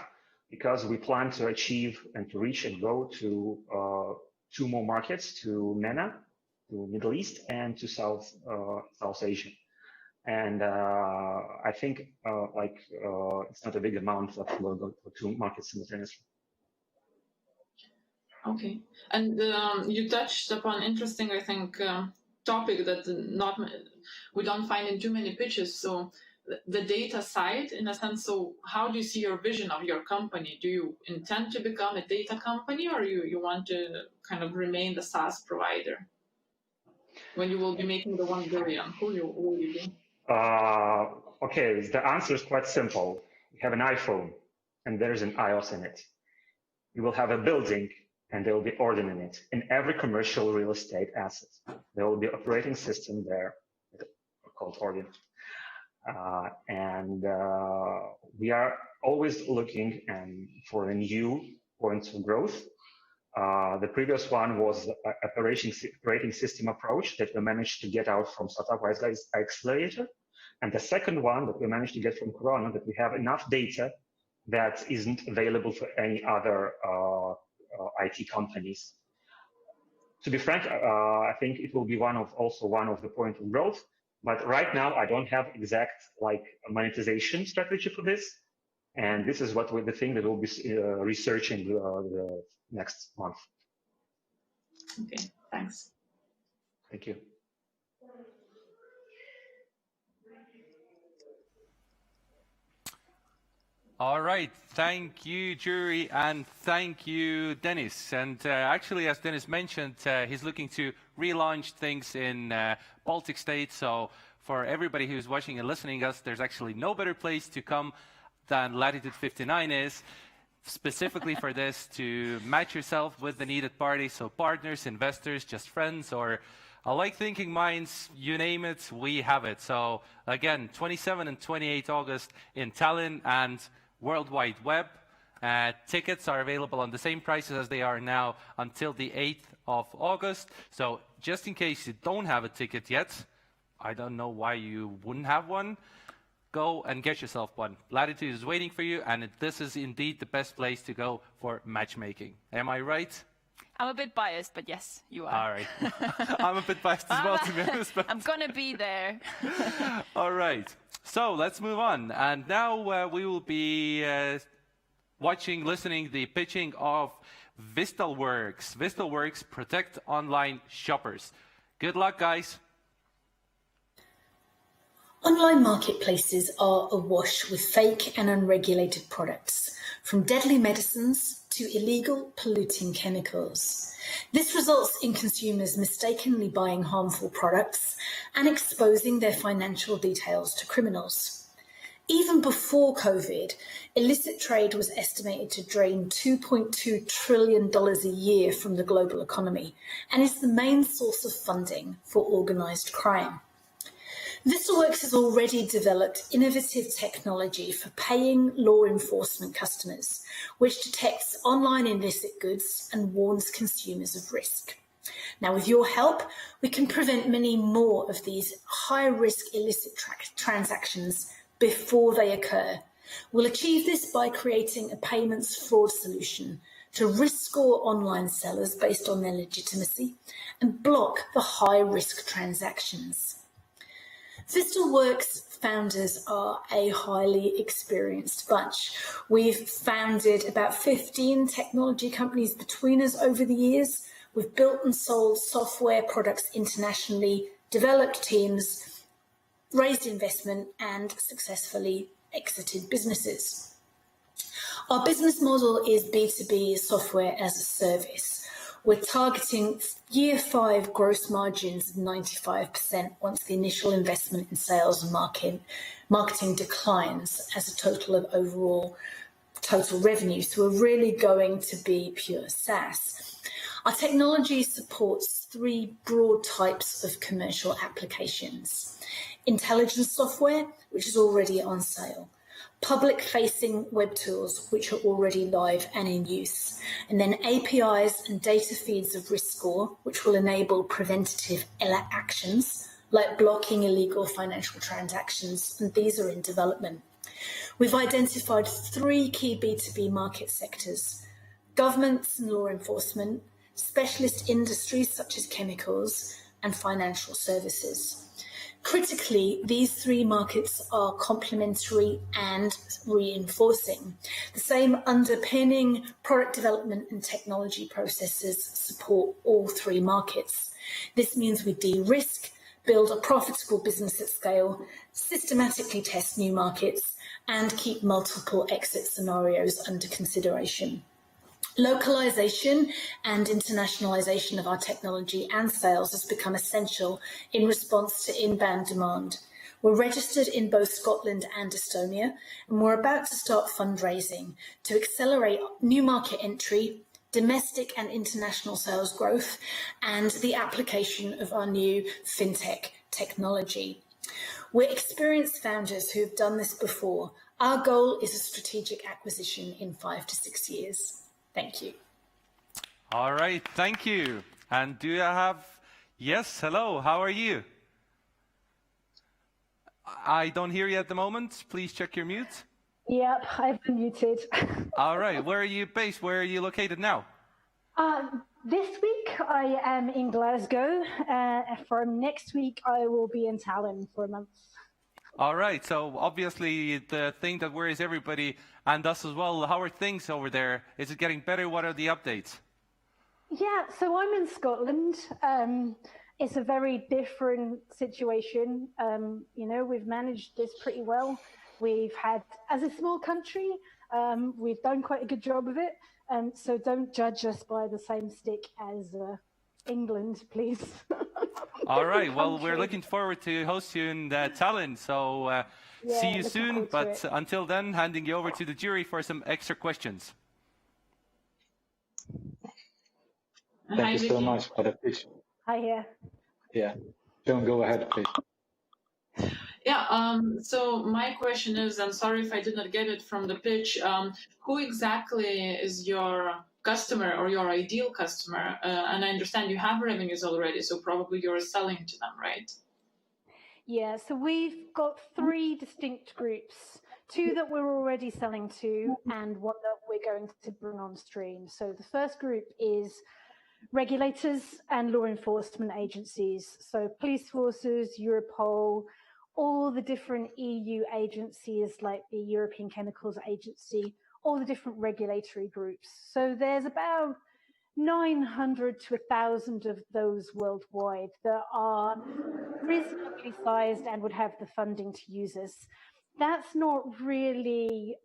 because we plan to achieve and to reach and go to 2 more markets, to MENA, to Middle East, and to South Asia. And I think it's not a big amount that will go to 2 markets simultaneously. Okay, and you touched upon interesting, I think, topic that we don't find in too many pitches. So the data side, in a sense. So how do you see your vision of your company? Do you intend to become a data company, or you want to kind of remain the SaaS provider? When you will be making the 1 billion, who will you be? Okay, the answer is quite simple. You have an iPhone, and there's an iOS in it. You will have a building, and there will be Ordin in it. In every commercial real estate asset, there will be operating system there called Ordin. And we are always looking for a new point of growth. The previous one was operating system approach that we managed to get out from Startup Wise Guys Accelerator. And the second one that we managed to get from Corona, that we have enough data that isn't available for any other IT companies. To be frank, I think it will be also one of the point of growth. But right now, I don't have exact monetization strategy for this. And this is the thing that we'll be researching the next month. Okay, thanks. Thank you. All right. Thank you, Jury, and thank you, Dennis. And actually, as Dennis mentioned, he's looking to relaunch things in Baltic states. So for everybody who's watching and listening us, there's actually no better place to come than Latitude59 is, specifically for this, to match yourself with the needed party. So partners, investors, just friends, or alike thinking minds, you name it, we have it. So again, 27 and 28 August in Tallinn and World Wide Web. Tickets are available on the same prices as they are now until the 8th of August. So just in case you don't have a ticket yet, I don't know why you wouldn't have one, go and get yourself one. Latitude is waiting for you, and this is indeed the best place to go for matchmaking. Am I right? I'm a bit biased, but yes, you are. All right. I'm a bit biased as well, to be honest. But I'm going to be there. all right. So let's move on. And now we will be listening the pitching of Vistalworks. Vistalworks protect online shoppers. Good luck, guys. Online marketplaces are awash with fake and unregulated products, from deadly medicines to illegal polluting chemicals. This results in consumers mistakenly buying harmful products and exposing their financial details to criminals. Even before COVID, illicit trade was estimated to drain $2.2 trillion a year from the global economy and is the main source of funding for organised crime. Vistalworks has already developed innovative technology for paying law enforcement customers, which detects online illicit goods and warns consumers of risk. Now, with your help, we can prevent many more of these high-risk illicit transactions before they occur. We'll achieve this by creating a payments fraud solution to risk score online sellers based on their legitimacy and block the high-risk transactions. Vistalworks founders are a highly experienced bunch. We've founded about 15 technology companies between us over the years. We've built and sold software products internationally, developed teams, raised investment, and successfully exited businesses. Our business model is B2B software as a service. We're targeting year 5 gross margins of 95% once the initial investment in sales and marketing declines as a total of overall total revenue. So we're really going to be pure SaaS. Our technology supports 3 broad types of commercial applications. Intelligence software, which is already on sale. Public-facing web tools, which are already live and in use, and then APIs and data feeds of risk score, which will enable preventative actions like blocking illegal financial transactions, and these are in development. We've identified 3 key B2B market sectors: governments and law enforcement, specialist industries such as chemicals, and financial services. Critically, these 3 markets are complementary and reinforcing. The same underpinning product development and technology processes support all 3 markets. This means we de-risk, build a profitable business at scale, systematically test new markets, and keep multiple exit scenarios under consideration. Localization and internationalization of our technology and sales has become essential in response to inbound demand. We're registered in both Scotland and Estonia, and we're about to start fundraising to accelerate new market entry, domestic and international sales growth, and the application of our new fintech technology. We're experienced founders who have done this before. Our goal is a strategic acquisition in 5 to 6 years. Thank you. All right, thank you. And do you have, yes, hello, how are you? I don't hear you at the moment. Please check your mute. Yep, I've been muted. All right, where are you based? Where are you located now? This week I am in Glasgow. From next week I will be in Tallinn for a month. All right, so obviously the thing that worries everybody and us as well, how are things over there? Is it getting better? What are the updates? Yeah, so I'm in Scotland. It's a very different situation. You know, we've managed this pretty well. We've had, as a small country, We've done quite a good job of it, so don't judge us by the same stick as England, please. All right. Well, we're looking forward to host you in Tallinn. So see you soon. But until then, handing you over to the jury for some extra questions. Thank you so much for the pitch. Hi, here. Yeah. Don't go ahead, please. Yeah, so my question is, and sorry if I did not get it from the pitch, who exactly is your customer or your ideal customer? And I understand you have revenues already, so probably you're selling to them, right? Yeah, so we've got 3 distinct groups, 2 that we're already selling to and 1 that we're going to bring on stream. So the first group is regulators and law enforcement agencies. So police forces, Europol, all the different EU agencies like the European Chemicals Agency, all the different regulatory groups. So there's about 900 to 1,000 of those worldwide that are reasonably sized and would have the funding to use us. That's not really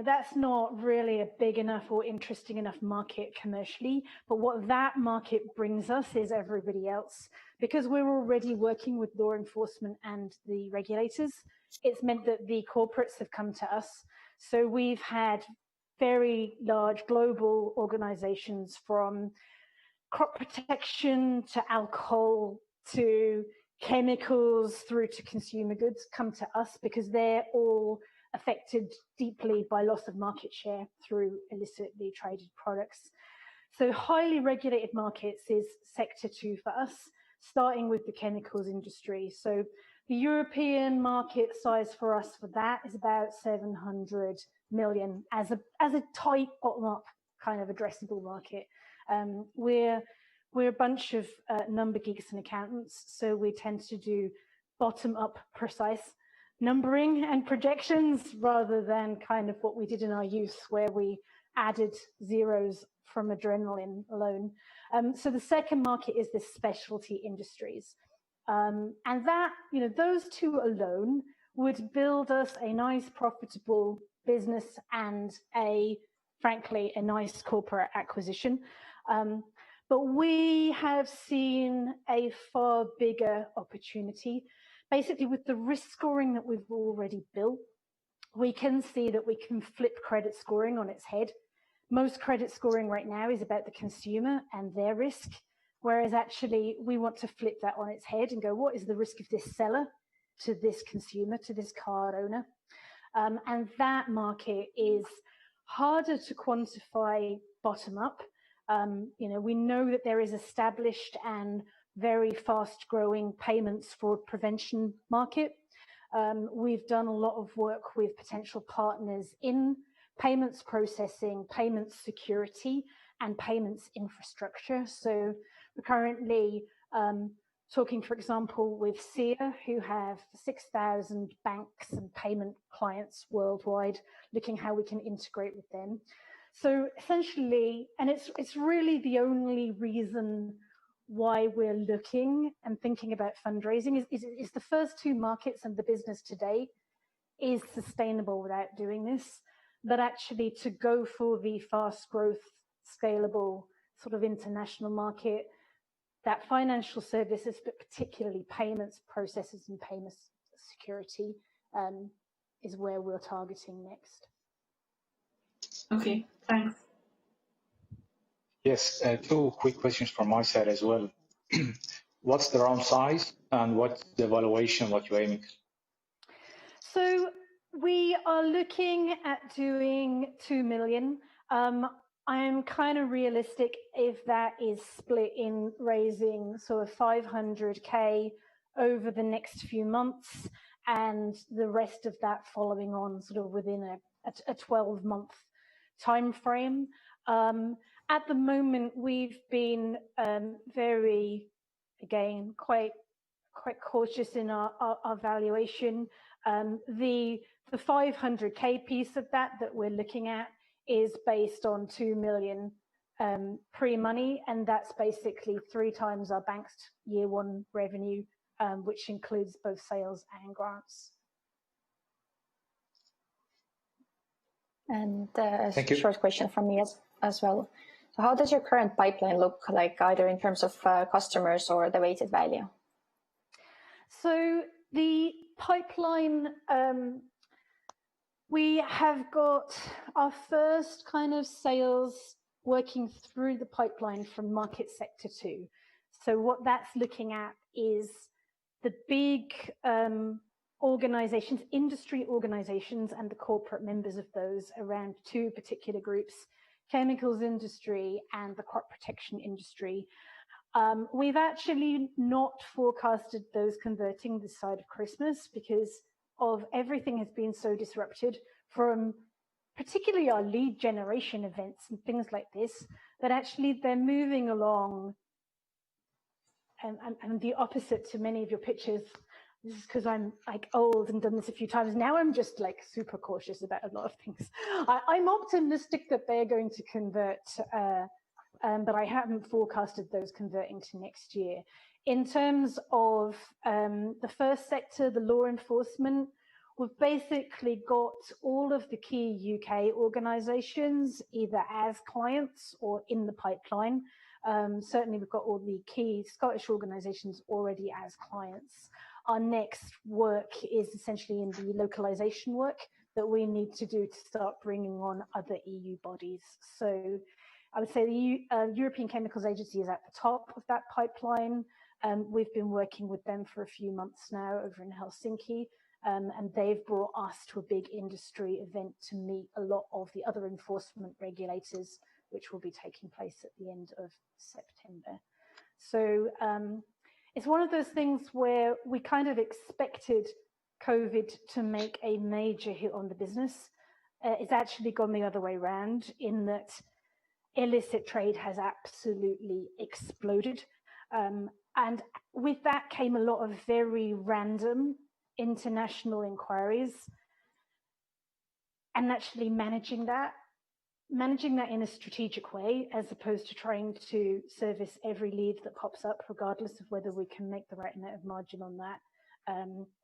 that's not really a big enough or interesting enough market commercially. But what that market brings us is everybody else. Because we're already working with law enforcement and the regulators, it's meant that the corporates have come to us. So we've had very large global organizations from crop protection to alcohol to chemicals through to consumer goods come to us because they're all affected deeply by loss of market share through illicitly traded products. So highly regulated markets is sector 2 for us, starting with the chemicals industry. So the European market size for us for that is about 700 million as a tight bottom-up kind of addressable market. We're a bunch of number geeks and accountants, so we tend to do bottom-up precise numbering and projections rather than kind of what we did in our youth where we added zeros from adrenaline alone. So the second market is the specialty industries. And that, those 2 alone would build us a nice profitable business and frankly, a nice corporate acquisition. But we have seen a far bigger opportunity. Basically, with the risk scoring that we've already built, we can see that we can flip credit scoring on its head. Most credit scoring right now is about the consumer and their risk, whereas actually we want to flip that on its head and go, what is the risk of this seller to this consumer, to this card owner? And that market is harder to quantify bottom up. We know that there is established and very fast growing payments fraud prevention market. We've done a lot of work with potential partners in payments processing, payments security, and payments infrastructure. So we're currently talking, for example, with SIA, who have 6,000 banks and payment clients worldwide, looking how we can integrate with them. So essentially, and it's really the only reason why we're looking and thinking about fundraising is the first 2 markets and the business today is sustainable without doing this. But actually to go for the fast growth, scalable sort of international market, that financial services, but particularly payments, processes and payments security is where we're targeting next. Okay, thanks. Yes, 2 quick questions from my side as well. What's the round size and what's the valuation, what you're aiming? So we are looking at doing 2 million. I'm kind of realistic if that is split in raising sort of 500K over the next few months and the rest of that following on sort of within a 12-month time frame. At the moment, we've been very, again, quite cautious in our valuation. The 500K piece of that we're looking at is based on 2 million pre-money, and that's basically 3 times our bank's year 1 revenue, which includes both sales and grants. And a short question from me as well. So how does your current pipeline look like, either in terms of customers or the weighted value? So the pipeline, we have got our first kind of sales working through the pipeline from market sector 2. So what that's looking at is the big organizations, industry organizations, and the corporate members of those around 2 particular groups, chemicals industry and the crop protection industry. We've actually not forecasted those converting this side of Christmas because of everything has been so disrupted, from particularly our lead generation events and things like this, that actually they're moving along. And the opposite to many of your pictures. This is because I'm like old and done this a few times. Now I'm just like super cautious about a lot of things. I'm optimistic that they're going to convert, but I haven't forecasted those converting to next year. In terms of the first sector, the law enforcement, we've basically got all of the key UK organisations either as clients or in the pipeline. Certainly we've got all the key Scottish organisations already as clients. Our next work is essentially in the localisation work that we need to do to start bringing on other EU bodies. So I would say the European Chemicals Agency is at the top of that pipeline. We've been working with them for a few months now over in Helsinki, and they've brought us to a big industry event to meet a lot of the other enforcement regulators, which will be taking place at the end of September. So it's one of those things where we kind of expected COVID to make a major hit on the business. It's actually gone the other way around, in that illicit trade has absolutely exploded. And with that came a lot of very random international inquiries, and actually managing that in a strategic way, as opposed to trying to service every lead that pops up, regardless of whether we can make the right amount of margin on that,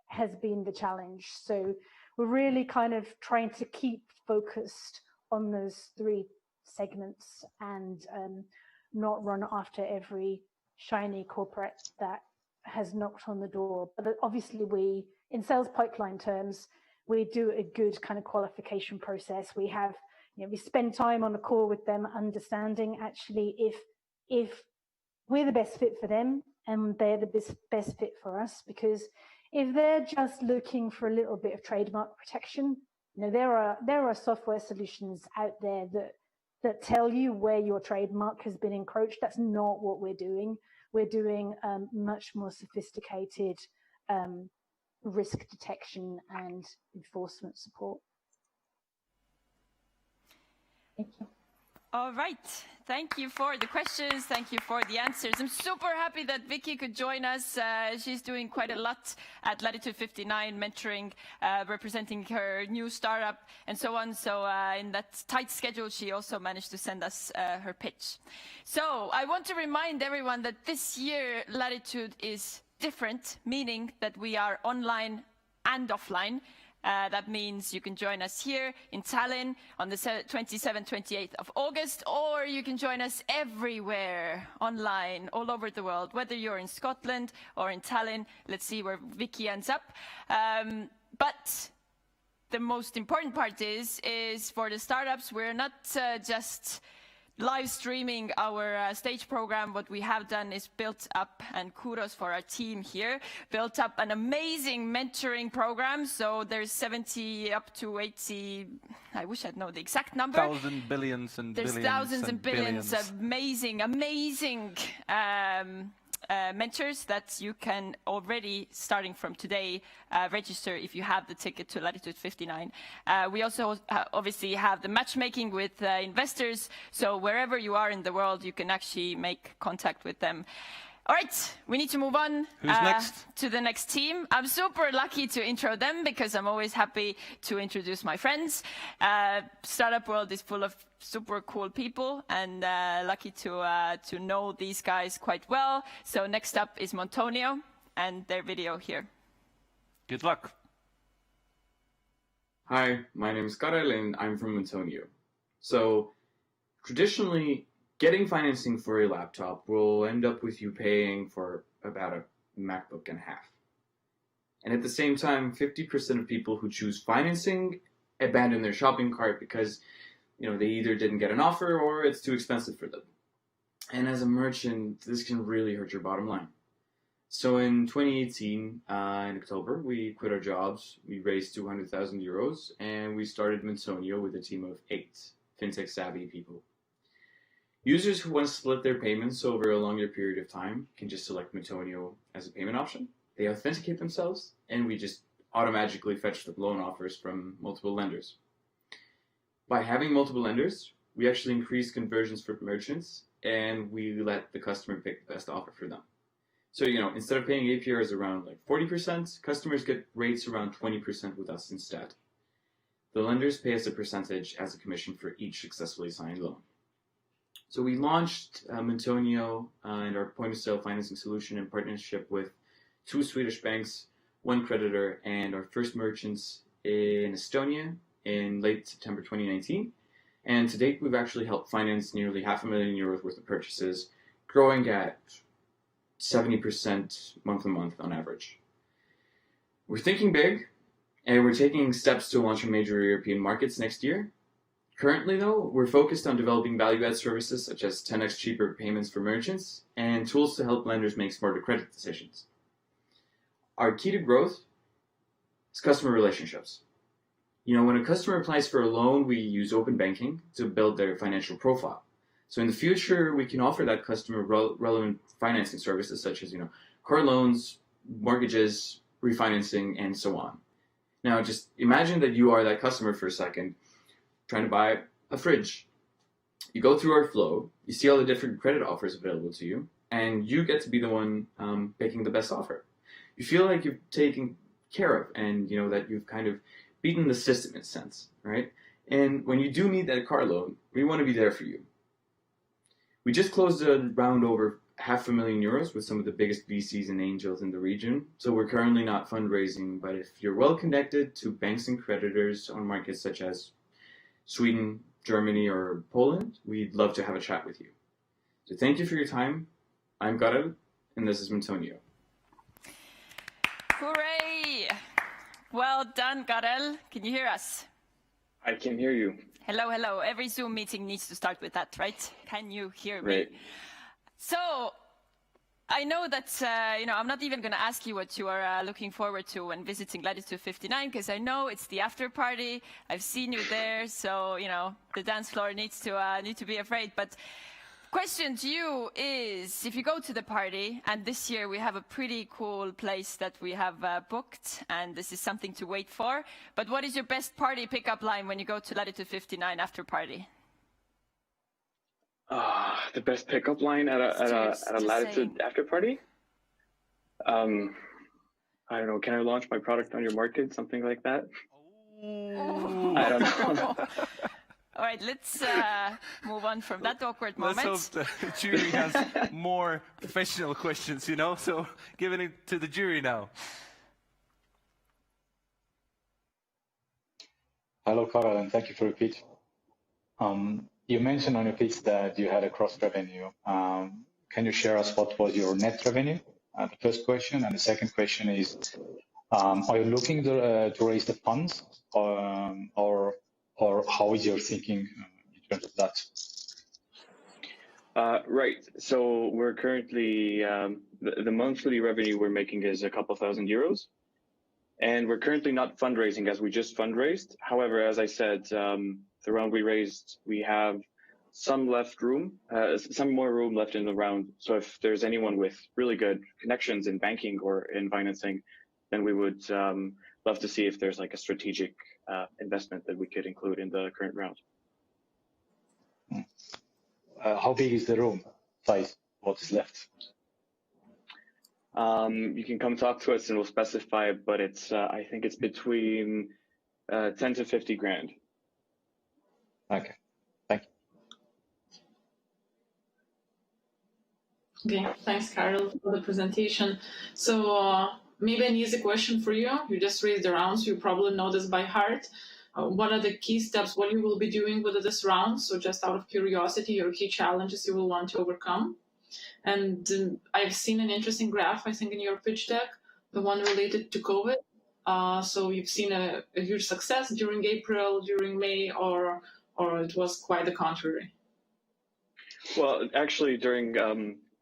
has been the challenge. So we're really kind of trying to keep focused on those 3 segments and not run after every shiny corporate that has knocked on the door. But obviously we, in sales pipeline terms, we do a good kind of qualification process. We have, we spend time on a call with them, understanding actually if we're the best fit for them and they're the best fit for us. Because if they're just looking for a little bit of trademark protection, there are software solutions out there that tell you where your trademark has been encroached. That's not what we're doing. We're doing much more sophisticated risk detection and enforcement support. Thank you. All right. Thank you for the questions. Thank you for the answers. I'm super happy that Vicky could join us. She's doing quite a lot at Latitude59, mentoring, representing her new startup and so on. So in that tight schedule, she also managed to send us her pitch. So I want to remind everyone that this year Latitude is different, meaning that we are online and offline. That means you can join us here in Tallinn on the 27th, 28th of August, or you can join us everywhere online, all over the world, whether you're in Scotland or in Tallinn. Let's see where Vicky ends up. But the most important part is for the startups, we're not just live streaming our stage program. What we have done is built up, and kudos for our team here, built up an amazing mentoring program. So there's 70 up to 80, I wish I'd know the exact number. Thousands, billions and there's billions. There's thousands and billions of amazing mentors that you can already, starting from today, register if you have the ticket to Latitude59. We also obviously have the matchmaking with investors, so wherever you are in the world, you can actually make contact with them. All right, we need to move on to the next team. I'm super lucky to intro them because I'm always happy to introduce my friends. Startup world is full of super cool people, and lucky to know these guys quite well. So next up is Montonio and their video here. Good luck. Hi, my name is Karel and I'm from Antonio. So traditionally, getting financing for a laptop will end up with you paying for about a MacBook and a half. And at the same time, 50% of people who choose financing abandon their shopping cart because they either didn't get an offer or it's too expensive for them. And as a merchant, this can really hurt your bottom line. So in 2018, in October, we quit our jobs, we raised 200,000 euros, and we started Mentonio with a team of 8 fintech savvy people. Users who want to split their payments over a longer period of time can just select Mentonio as a payment option. They authenticate themselves, and we just automatically fetch the loan offers from multiple lenders. By having multiple lenders, we actually increase conversions for merchants, and we let the customer pick the best offer for them. So, instead of paying APRs around 40%, customers get rates around 20% with us instead. The lenders pay us a percentage as a commission for each successfully signed loan. So we launched Mentonio and our point-of-sale financing solution in partnership with 2 Swedish banks, 1 creditor, and our first merchants in Estonia in late September 2019. And to date, we've actually helped finance nearly €500,000 worth of purchases, growing at 70% month-to-month on average. We're thinking big, and we're taking steps to launch in major European markets next year. Currently, though, we're focused on developing value-add services such as 10x cheaper payments for merchants and tools to help lenders make smarter credit decisions. Our key to growth is customer relationships. When a customer applies for a loan, we use open banking to build their financial profile. So in the future, we can offer that customer relevant financing services such as, car loans, mortgages, refinancing, and so on. Now, just imagine that you are that customer for a second, trying to buy a fridge. You go through our flow, you see all the different credit offers available to you, and you get to be the one picking the best offer. You feel like you're taken care of, and that you've kind of beaten the system in a sense, right? And when you do need that car loan, we want to be there for you. We just closed a round over €500,000 with some of the biggest VCs and angels in the region. So we're currently not fundraising, but if you're well connected to banks and creditors on markets such as Sweden, Germany, or Poland, we'd love to have a chat with you. So thank you for your time. I'm Karel, and this is Mentonio. Hooray! Well done, Karel. Can you hear us? I can hear you. Hello, hello. Every Zoom meeting needs to start with that, right? Can you hear me? Right. So, I know that, I'm not even going to ask you what you are looking forward to when visiting Latitude59, because I know it's the after party. I've seen you there, so, the dance floor needs to be afraid. But question to you is, if you go to the party, and this year we have a pretty cool place that we have booked, and this is something to wait for, but what is your best party pickup line when you go to Latitude59 after party? The best pickup line at a Latitude after party? I don't know. Can I launch my product on your market? Something like that? I don't know. All right, let's move on from that awkward moment. Let's hope the jury has more professional questions, so giving it to the jury now. Hello, Karel, and thank you for your pitch. You mentioned on your pitch that you had a cross revenue. Can you share us what was your net revenue? The first question, and the second question is, are you looking to raise the funds, or how is your thinking in terms of that? Right. So we're currently, the monthly revenue we're making is a couple €1,000. And we're currently not fundraising as we just fundraised. However, as I said, the round we raised, we have some more room left in the round. So if there's anyone with really good connections in banking or in financing, then we would love to see if there's like a strategic investment that we could include in the current round. How big is the room size? What is left? You can come talk to us and we'll specify, but it's I think it's between 10 to 50 grand. Okay, thank you. Okay, thanks, Karel, for the presentation. So maybe an easy question for you. You just raised the round, so you probably know this by heart. what are the key steps, what you will be doing with this round? So just out of curiosity, your key challenges you will want to overcome. And I've seen an interesting graph, I think, in your pitch deck, the one related to COVID. So you've seen a huge success during April, during May, or it was quite the contrary? Well, actually, during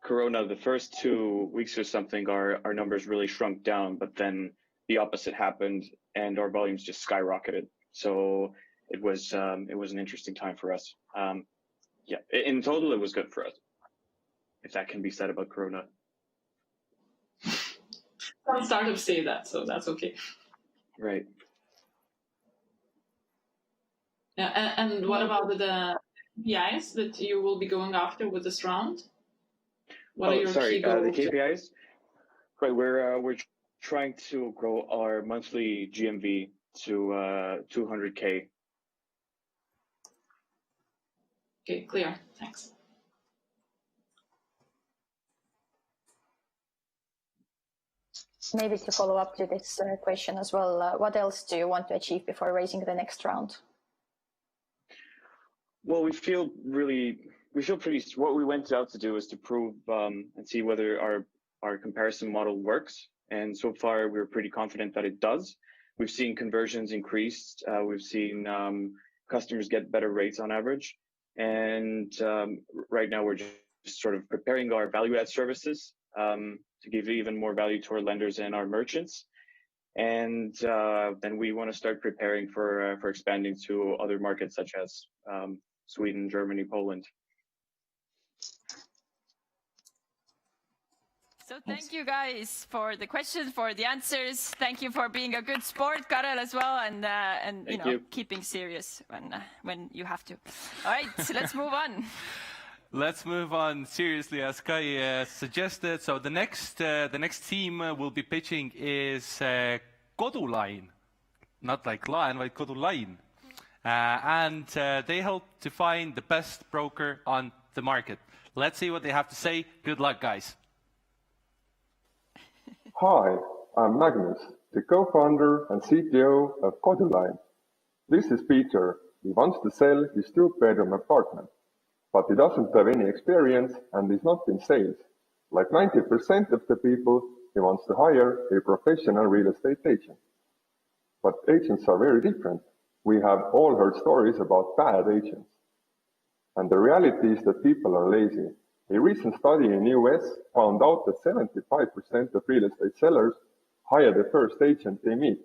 Corona, the first 2 weeks or something, our numbers really shrunk down, but then the opposite happened and our volumes just skyrocketed. So it was an interesting time for us. Yeah, in total, it was good for us, if that can be said about Corona. Some startups say that, so that's okay. Right. Yeah, and what about the KPIs that you will be going after with this round? What are your key goals? The KPIs? Right, we're trying to grow our monthly GMV to 200K. Okay, clear. Thanks. Maybe to follow up to this question as well, what else do you want to achieve before raising the next round? Well, we feel pretty. What we went out to do is to prove and see whether our comparison model works. And so far, we're pretty confident that it does. We've seen conversions increased. We've seen customers get better rates on average. And right now, we're just sort of preparing our value-add services to give even more value to our lenders and our merchants. And then we want to start preparing for expanding to other markets such as Sweden, Germany, Poland. So thank you guys for the questions, for the answers. Thank you for being a good sport, Karel, as well, and keeping serious when you have to. All right, so let's move on. Let's move on seriously, as Kai suggested. So the next team will be pitching is Kodulain, not like line, but Kodulain. And they help to find the best broker on the market. Let's see what they have to say. Good luck, guys. Hi, I'm Magnus, the co-founder and CTO of Kodulain. This is Peter. He wants to sell his 2-bedroom apartment, but he doesn't have any experience and is not in sales. Like 90% of the people, he wants to hire a professional real estate agent. But agents are very different. We have all heard stories about bad agents. And the reality is that people are lazy. A recent study in the US found out that 75% of real estate sellers hire the first agent they meet.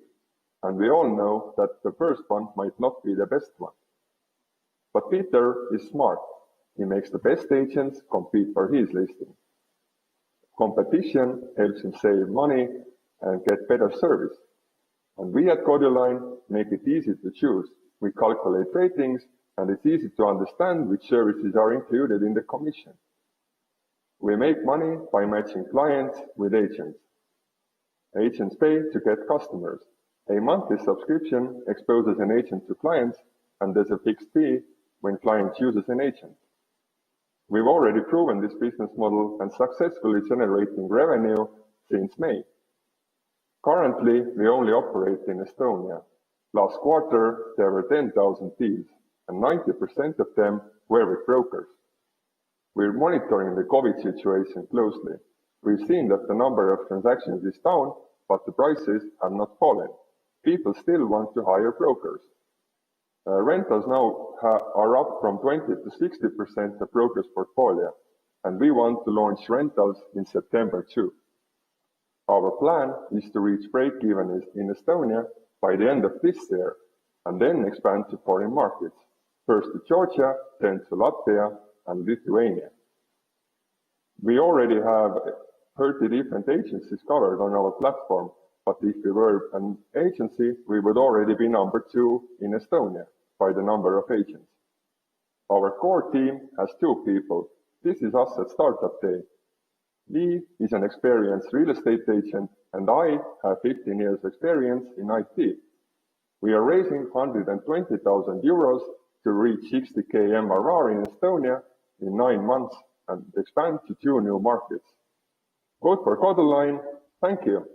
And we all know that the first one might not be the best one. But Peter is smart. He makes the best agents compete for his listing. Competition helps him save money and get better service. And we at Kodulain make it easy to choose. We calculate ratings, and it's easy to understand which services are included in the commission. We make money by matching clients with agents. Agents pay to get customers. A monthly subscription exposes an agent to clients, and there's a fixed fee when client chooses an agent. We've already proven this business model and successfully generating revenue since May. Currently, we only operate in Estonia. Last quarter, there were 10,000 deals, and 90% of them were with brokers. We're monitoring the COVID situation closely. We've seen that the number of transactions is down, but the prices have not fallen. People still want to hire brokers. Rentals now are up from 20 to 60% of brokers' portfolio, and we want to launch rentals in September too. Our plan is to reach break-even in Estonia by the end of this year, and then expand to foreign markets, first to Georgia, then to Latvia and Lithuania. We already have 30 different agencies covered on our platform, but if we were an agency, we would already be number 2 in Estonia by the number of agents. Our core team has 2 people. This is us at Startup Day. Lee is an experienced real estate agent, and I have 15 years experience in IT. We are raising 120,000 euros to reach 60K MRR in Estonia in 9 months and expand to 2 new markets. Vote for Kodulain. Thank you.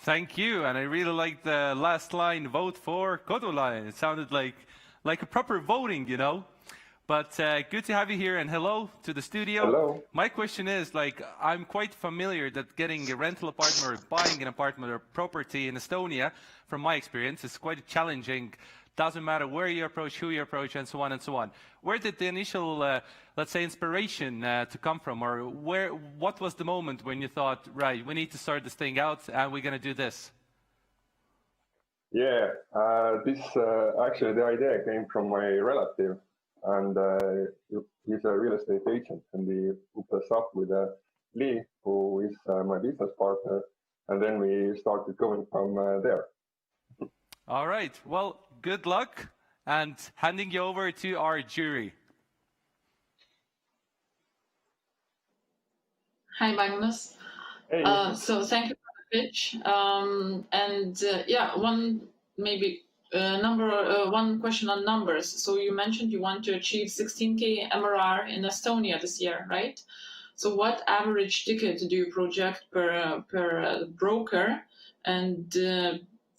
Thank you. And I really like the last line, vote for Kodulainen. It sounded like a proper voting, you know. But good to have you here, and hello to the studio. Hello. My question is, I'm quite familiar that getting a rental apartment or buying an apartment or property in Estonia, from my experience, is quite challenging. Doesn't matter where you approach, who you approach, and so on and so on. Where did the initial, let's say, inspiration to come from, or what was the moment when you thought, right, we need to start this thing out, and we're going to do this? Yeah, actually the idea came from my relative, and he's a real estate agent, and he hooked us up with Lee, who is my business partner, and then we started going from there. All right, well, good luck, and handing you over to our jury. Hi, Magnus. Hey. So thank you for the pitch. Yeah, one question on numbers. So you mentioned you want to achieve 16K MRR in Estonia this year, right? So what average ticket do you project per broker? And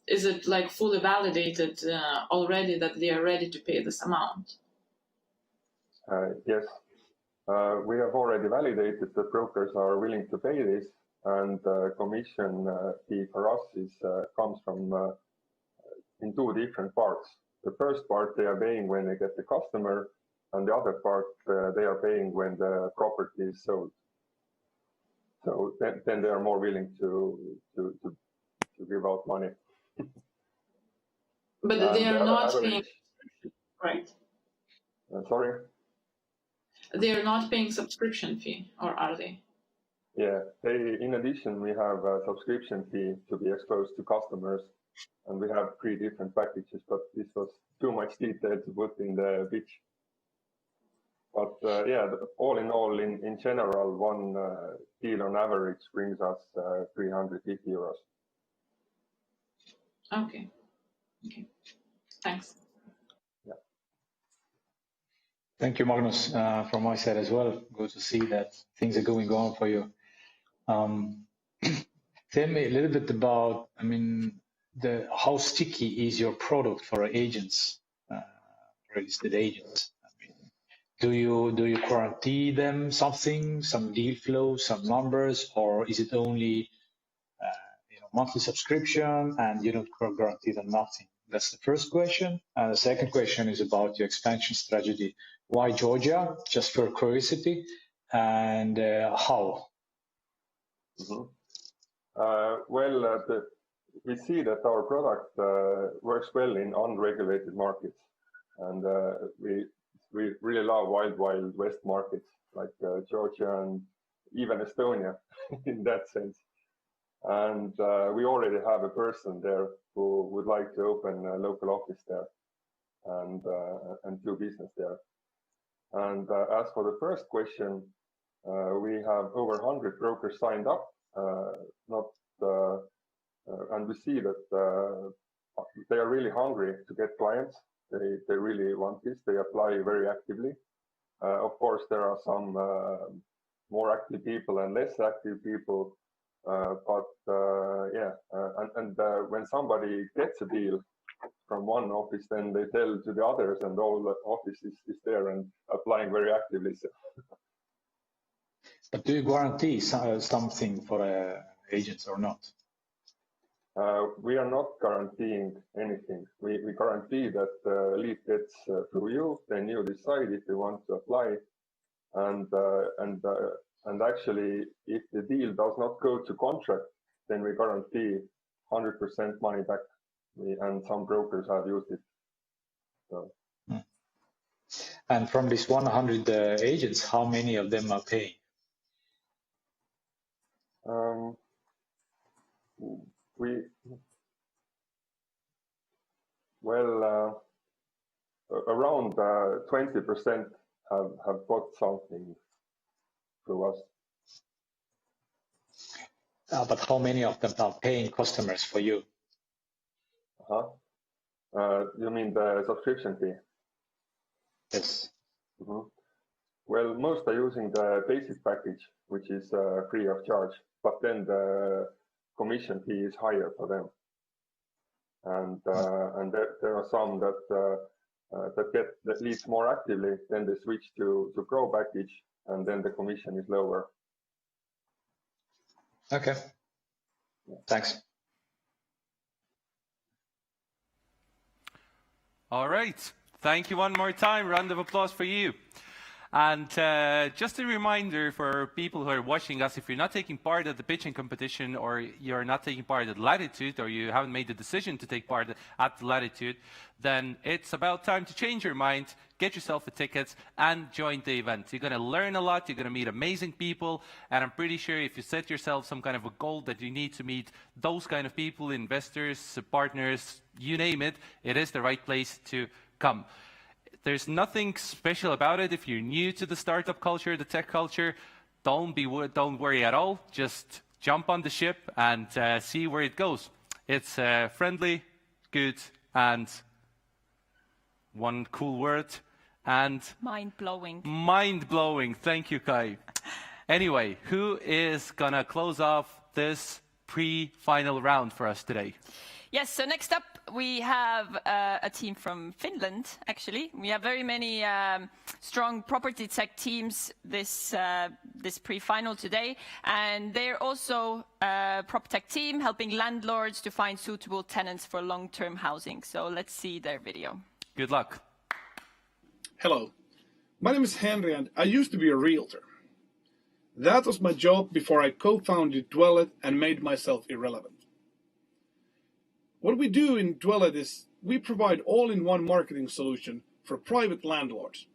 is it like fully validated already that they are ready to pay this amount? Yes. We have already validated that brokers are willing to pay this, and commission fee for us comes from in two different parts. The first part they are paying when they get the customer, and the other part they are paying when the property is sold. So then they are more willing to give out money. But they are not paying, right? Sorry? They are not paying subscription fee, or are they? Yeah, in addition, we have a subscription fee to be exposed to customers, and we have 3 different packages, but this was too much detail to put in the pitch. But yeah, all in all, in general, one deal on average brings us 350 euros. Okay. Thanks. Yeah. Thank you, Magnus, from my side as well. Good to see that things are going on for you. Tell me a little bit about, how sticky is your product for agents, real estate agents? Do you guarantee them something, some deal flow, some numbers, or is it only monthly subscription and you don't guarantee them nothing? That's the first question. And the second question is about your expansion strategy. Why Georgia? Just for curiosity, and how? We see that our product works well in unregulated markets, and we really love wild west markets like Georgia and even Estonia in that sense. And we already have a person there who would like to open a local office there and do business there. And as for the first question, we have over 100 brokers signed up, and we see that they are really hungry to get clients. They really want this. They apply very actively. Of course, there are some more active people and less active people. When somebody gets a deal from one office, then they tell to the others, and all the office is there and applying very actively. So. But do you guarantee something for agents or not? We are not guaranteeing anything. We guarantee that the lead gets through you, then you decide if you want to apply, and actually, if the deal does not go to contract, then we guarantee 100% money back. And some brokers have used it. So. And from these 100 agents, how many of them are paying? Around 20% have got something through us. But how many of them are paying customers for you? You mean the subscription fee? Yes. Well, most are using the basic package, which is free of charge. But then the commission fee is higher for them. And there are some that get the leads more actively, then they switch to Grow package, and then the commission is lower. Okay, thanks. All right. Thank you one more time. Round of applause for you. And just a reminder for people who are watching us, if you're not taking part at the pitching competition, or you're not taking part at Latitude, or you haven't made the decision to take part at Latitude, then it's about time to change your mind, get yourself a ticket, and join the event. You're going to learn a lot, you're going to meet amazing people, and I'm pretty sure if you set yourself some kind of a goal that you need to meet those kind of people, investors, partners, you name it, it is the right place to come. There's nothing special about it. If you're new to the startup culture, the tech culture, don't worry at all. Just jump on the ship and see where it goes. It's friendly, good, and one cool word, and mind-blowing. Mind-blowing. Thank you, Kai. Anyway, who is gonna close off this pre-final round for us today? Yes, so next up we have a team from Finland, actually. We have very many strong property tech teams this pre-final today, and they're also a proptech team helping landlords to find suitable tenants for long-term housing. So let's see their video. Good luck. Hello, my name is Henry and I used to be a realtor. That was my job before I co-founded Dwellet and made myself irrelevant. What we do in Dwellet is we provide all-in-one marketing solution for private landlords.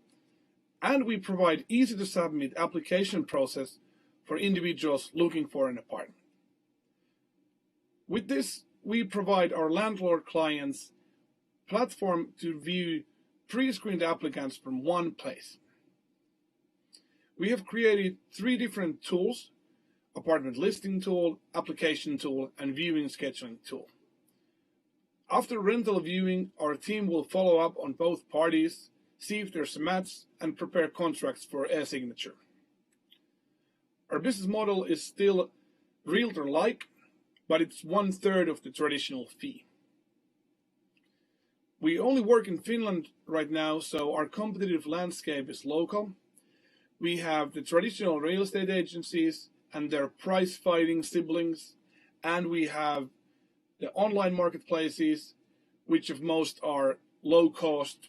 And we provide easy-to-submit application process for individuals looking for an apartment. With this, we provide our landlord clients platform to view pre-screened applicants from one place. We have created 3 different tools: apartment listing tool, application tool, and viewing scheduling tool. After rental viewing, our team will follow up on both parties, see if there's a match, and prepare contracts for e-signature. Our business model is still realtor-like, but it's 1/3 of the traditional fee. We only work in Finland right now, so our competitive landscape is local. We have the traditional real estate agencies and their price-fighting siblings, and we have the online marketplaces, which of most are low cost,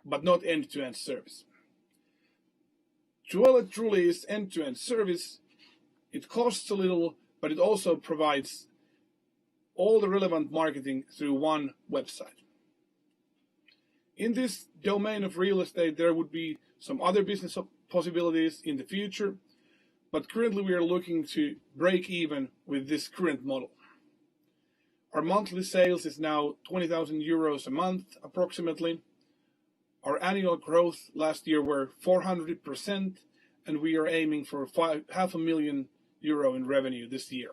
but not end-to-end service. Dwellet truly is end-to-end service. It costs a little, but it also provides all the relevant marketing through one website. In this domain of real estate, there would be some other business possibilities in the future, but currently we are looking to break even with this current model. Our monthly sales is now 20,000 euros a month, approximately. Our annual growth last year were 400%, and we are aiming for €500,000 in revenue this year.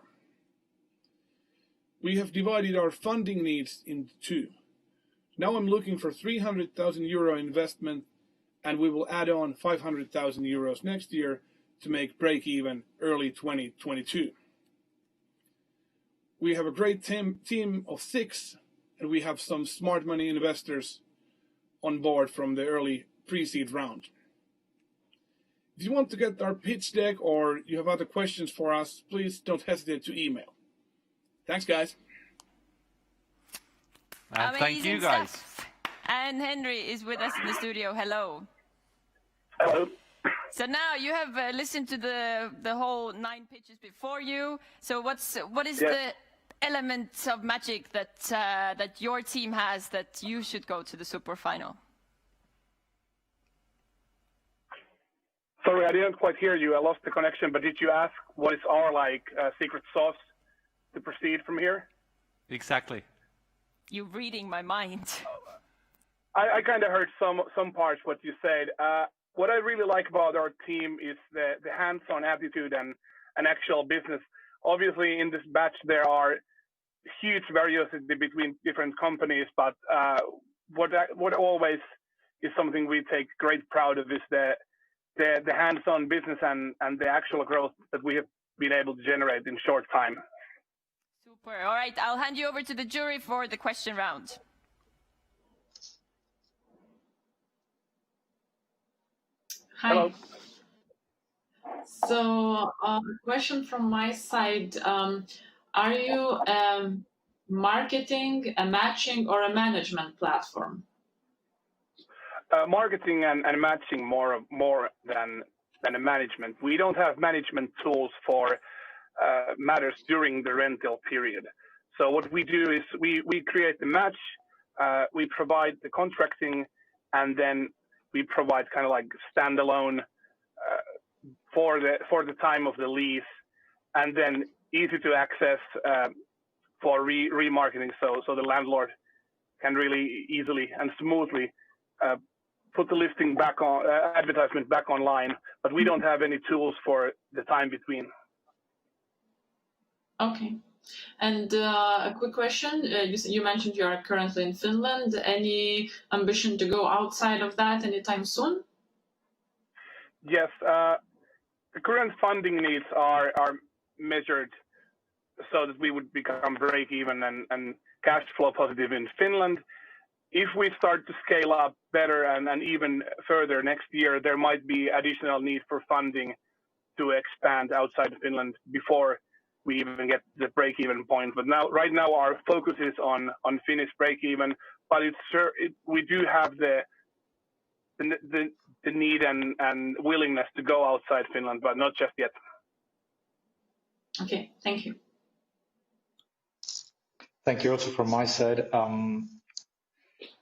We have divided our funding needs into 2. Now I'm looking for €300,000 investment, and we will add on €500,000 next year to make break even early 2022. We have a great team of 6, and we have some smart money investors on board from the early pre-seed round. If you want to get our pitch deck or you have other questions for us, please don't hesitate to email. Thanks, guys. And thank you, guys. Stuff. And Henry is with us in the studio. Hello. Hello. So now you have listened to the whole 9 pitches before you. So what is the element of magic that your team has that you should go to the super final? Sorry, I didn't quite hear you. I lost the connection. But did you ask what is our secret sauce to proceed from here? Exactly. You're reading my mind. I kind of heard some parts what you said. What I really like about our team is the hands-on attitude and actual business. Obviously, in this batch, there are huge variability between different companies, but what always is something we take great pride of is the hands-on business and the actual growth that we have been able to generate in short time. Super. All right, I'll hand you over to the jury for the question round. Hi. Hello. So, question from my side. Are you marketing, a matching, or a management platform? Marketing and matching more than a management. We don't have management tools for matters during the rental period. So what we do is we create the match, we provide the contracting, and then we provide kind of like standalone for the time of the lease, and then easy to access for remarketing. So the landlord can really easily and smoothly put the listing back on, advertisement back online, but we don't have any tools for the time between. Okay. And a quick question. You mentioned you are currently in Finland. Any ambition to go outside of that anytime soon? Yes. The current funding needs are measured so that we would become break even and cash flow positive in Finland. If we start to scale up better and even further next year, there might be additional need for funding to expand outside of Finland before we even get the break-even point. But right now, our focus is on Finnish break-even. But we do have the need and willingness to go outside Finland, but not just yet. Okay, thank you. Thank you also from my side.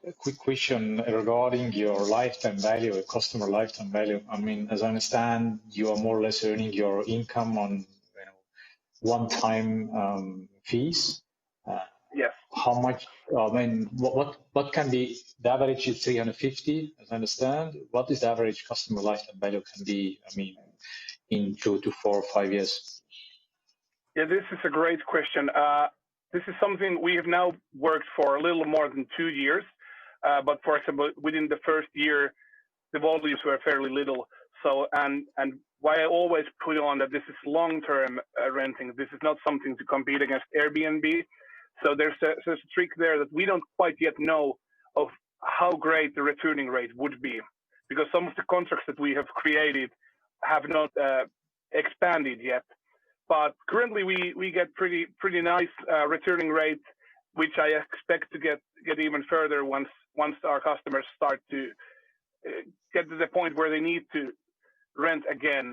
A quick question regarding your lifetime value, customer lifetime value. I mean, as I understand, you are more or less earning your income on one-time fees. Yes. How much? I mean, what can be the average is 350, as I understand. What is the average customer lifetime value can be? I mean, in 2 to 4 or 5 years. Yeah, this is a great question. This is something we have now worked for a little more than 2 years. But for example, within the first year, the volumes were fairly little. So, and why I always put on that this is long-term renting. This is not something to compete against Airbnb. So there's a trick there that we don't quite yet know of how great the returning rate would be, because some of the contracts that we have created have not expanded yet. But currently we get pretty nice returning rate, which I expect to get even further once our customers start to get to the point where they need to rent again.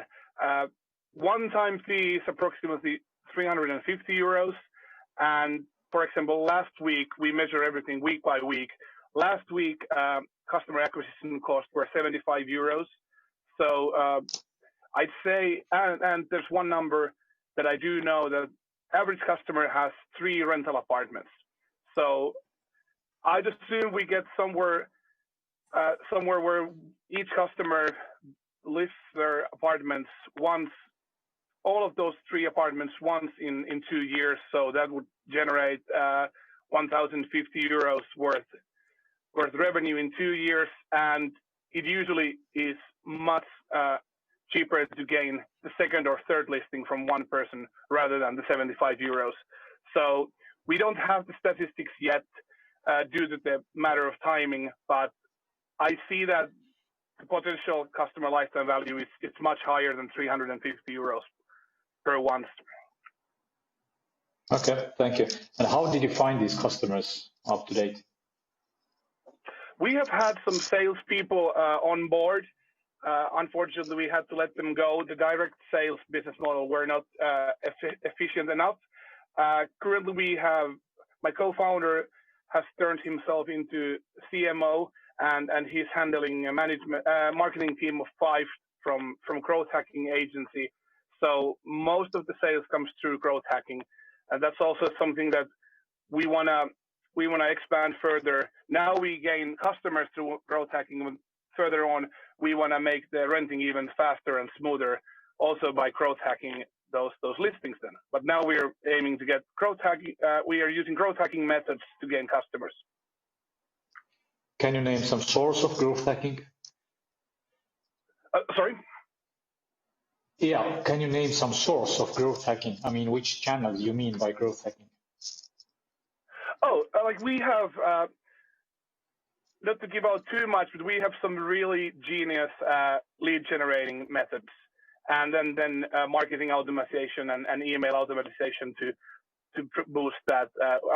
One-time fee is approximately 350 euros. And for example, last week, we measure everything week by week. Last week, customer acquisition costs were 75 euros. So I'd say, and there's one number that I do know, that average customer has 3 rental apartments. So I'd assume we get somewhere where each customer lists their apartments once, all of those 3 apartments once in 2 years. So that would generate 1,050 euros worth revenue in 2 years. And it usually is much cheaper to gain the second or third listing from one person rather than the 75 euros. So we don't have the statistics yet due to the matter of timing, but I see that the potential customer lifetime value is much higher than 350 euros per once. Okay, thank you. And how did you find these customers up to date? We have had some salespeople on board. Unfortunately, we had to let them go. The direct sales business model were not efficient enough. Currently, we have my co-founder has turned himself into CMO, and he's handling a marketing team of 5 from growth hacking agency. So most of the sales comes through growth hacking, and that's also something that we wanna expand further. Now we gain customers through growth hacking. Further on, we wanna make the renting even faster and smoother, also by growth hacking those listings then. But now we're aiming to get growth hacking. We are using growth hacking methods to gain customers. Can you name some source of growth hacking? Sorry? Yeah, can you name some source of growth hacking? I mean, which channel you mean by growth hacking? Like we have, not to give out too much, but we have some really genius lead generating methods, and then marketing automation and email automation to boost that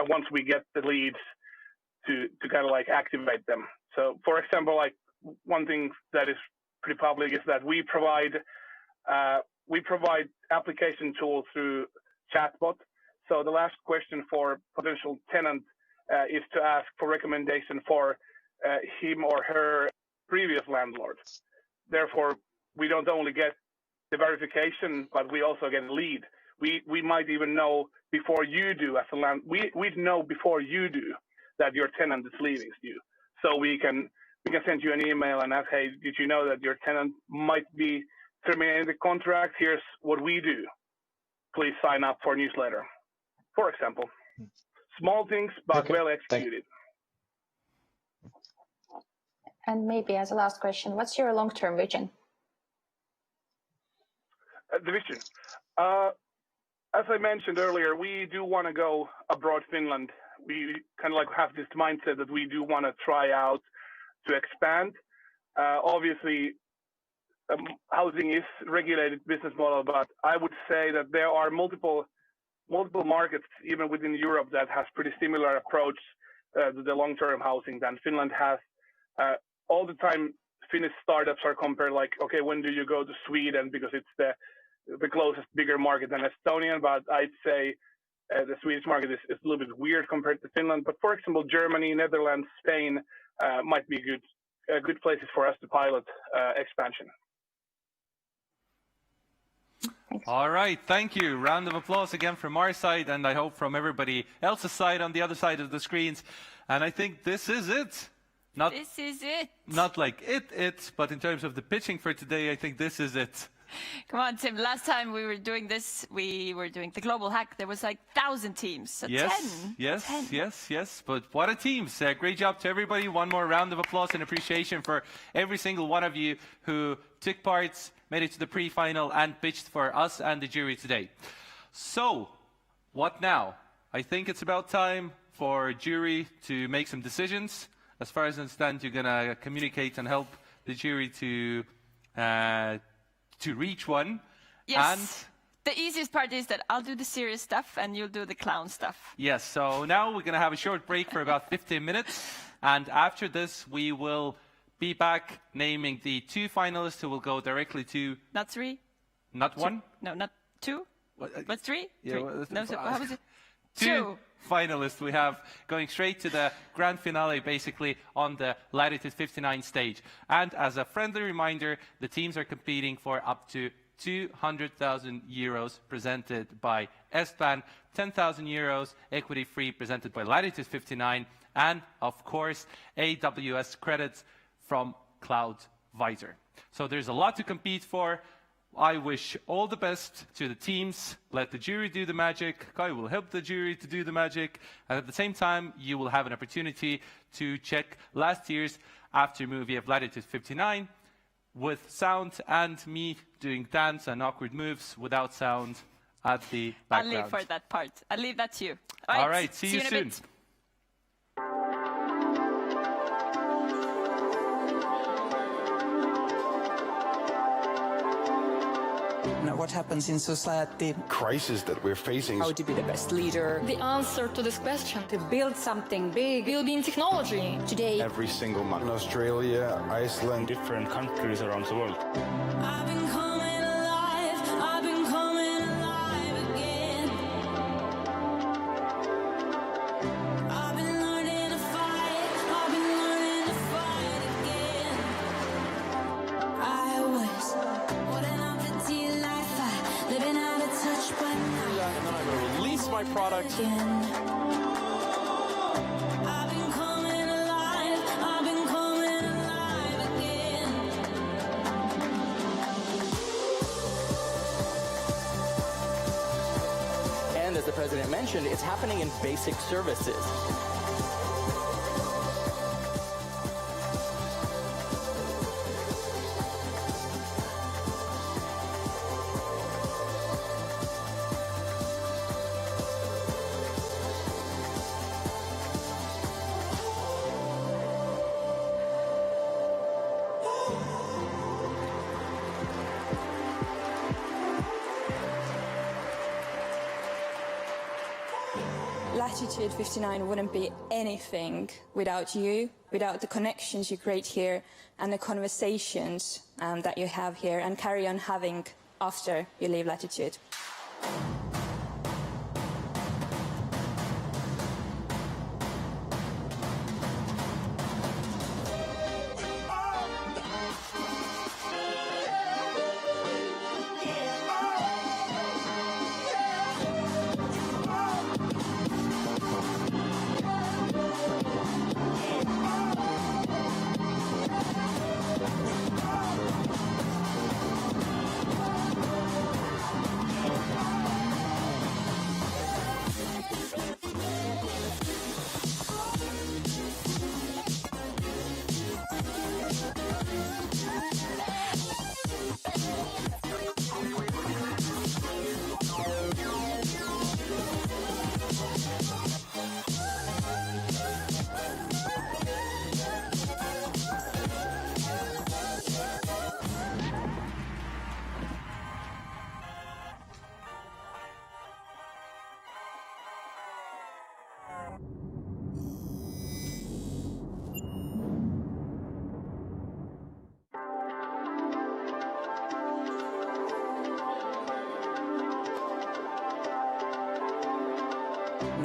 once we get the leads to kind of like activate them. So for example, like one thing that is pretty public is that we provide application tools through chatbot. So the last question for potential tenant is to ask for recommendation for him or her previous landlord. Therefore, we don't only get the verification, but we also get a lead. We might even know before you do as a we'd know before you do that your tenant is leaving you. So we can send you an email and ask, hey, did you know that your tenant might be terminating the contract? Here's what we do. Please sign up for newsletter, for example. Small things, but well executed. And maybe as a last question, what's your long-term vision? The vision. As I mentioned earlier, we do want to go abroad Finland. We kind of like have this mindset that we do want to try out to expand. Obviously, housing is regulated business model, but I would say that there are multiple markets, even within Europe, that has pretty similar approach to the long-term housing than Finland has. All the time, Finnish startups are compared like, okay, when do you go to Sweden? Because it's the closest bigger market than Estonian, but I'd say the Swedish market is a little bit weird compared to Finland. But for example, Germany, Netherlands, Spain might be good places for us to pilot expansion. All right, thank you. Round of applause again from our side, and I hope from everybody else's side on the other side of the screens. And I think this is it. This is it. Not like it, but in terms of the pitching for today, I think this is it. Come on, Tim. Last time we were doing this, we were doing the global hack. There was like 1,000 teams. So 10. Yes. But what a teams. Great job to everybody. One more round of applause and appreciation for every single one of you who took part, made it to the pre-final, and pitched for us and the jury today. So, what now? I think it's about time for jury to make some decisions. As far as I understand, you're going to communicate and help the jury to reach one. Yes. And the easiest part is that I'll do the serious stuff and you'll do the clown stuff. yes, so now we're going to have a short break for about 15 minutes. And after this, we will be back naming the 2 finalists who will go directly to... Not 3? Not 1? No, not 2? What's 3? Yeah, 3. well, No, so how was it? 2 finalists we have going straight to the grand finale, basically on the Latitude 59 stage. And as a friendly reminder, the teams are competing for up to 200,000 euros presented by ESTBAN, 10,000 euros equity free presented by Latitude 59, and of course AWS credits from CloudVisor. So there's a lot to compete for. I wish all the best to the teams. Let the jury do the magic. Kai will help the jury to do the magic. And at the same time, you will have an opportunity to check last year's after movie of Latitude 59 with sound and me doing dance and awkward moves without sound at the background. I'll leave for that part. I'll leave that to you. All right, see you in a soon. bit. Now, what happens in society? Crisis that we're facing. How to be the best leader. The answer to this question, to build something big, will be in technology. Today, Every single month. In Australia, Iceland, different countries around the world. I've been coming alive. I've been coming alive again. I've been learning to fight. I've been learning to fight again. I was holding on for dear life. Living out of touch, but now. And then I'm going to release my product. I've been coming alive. I've been coming alive again. And as the president mentioned, it's happening in basic services. Latitude59 wouldn't be anything without you, without the connections you create here and the conversations that you have here and carry on having after you leave Latitude.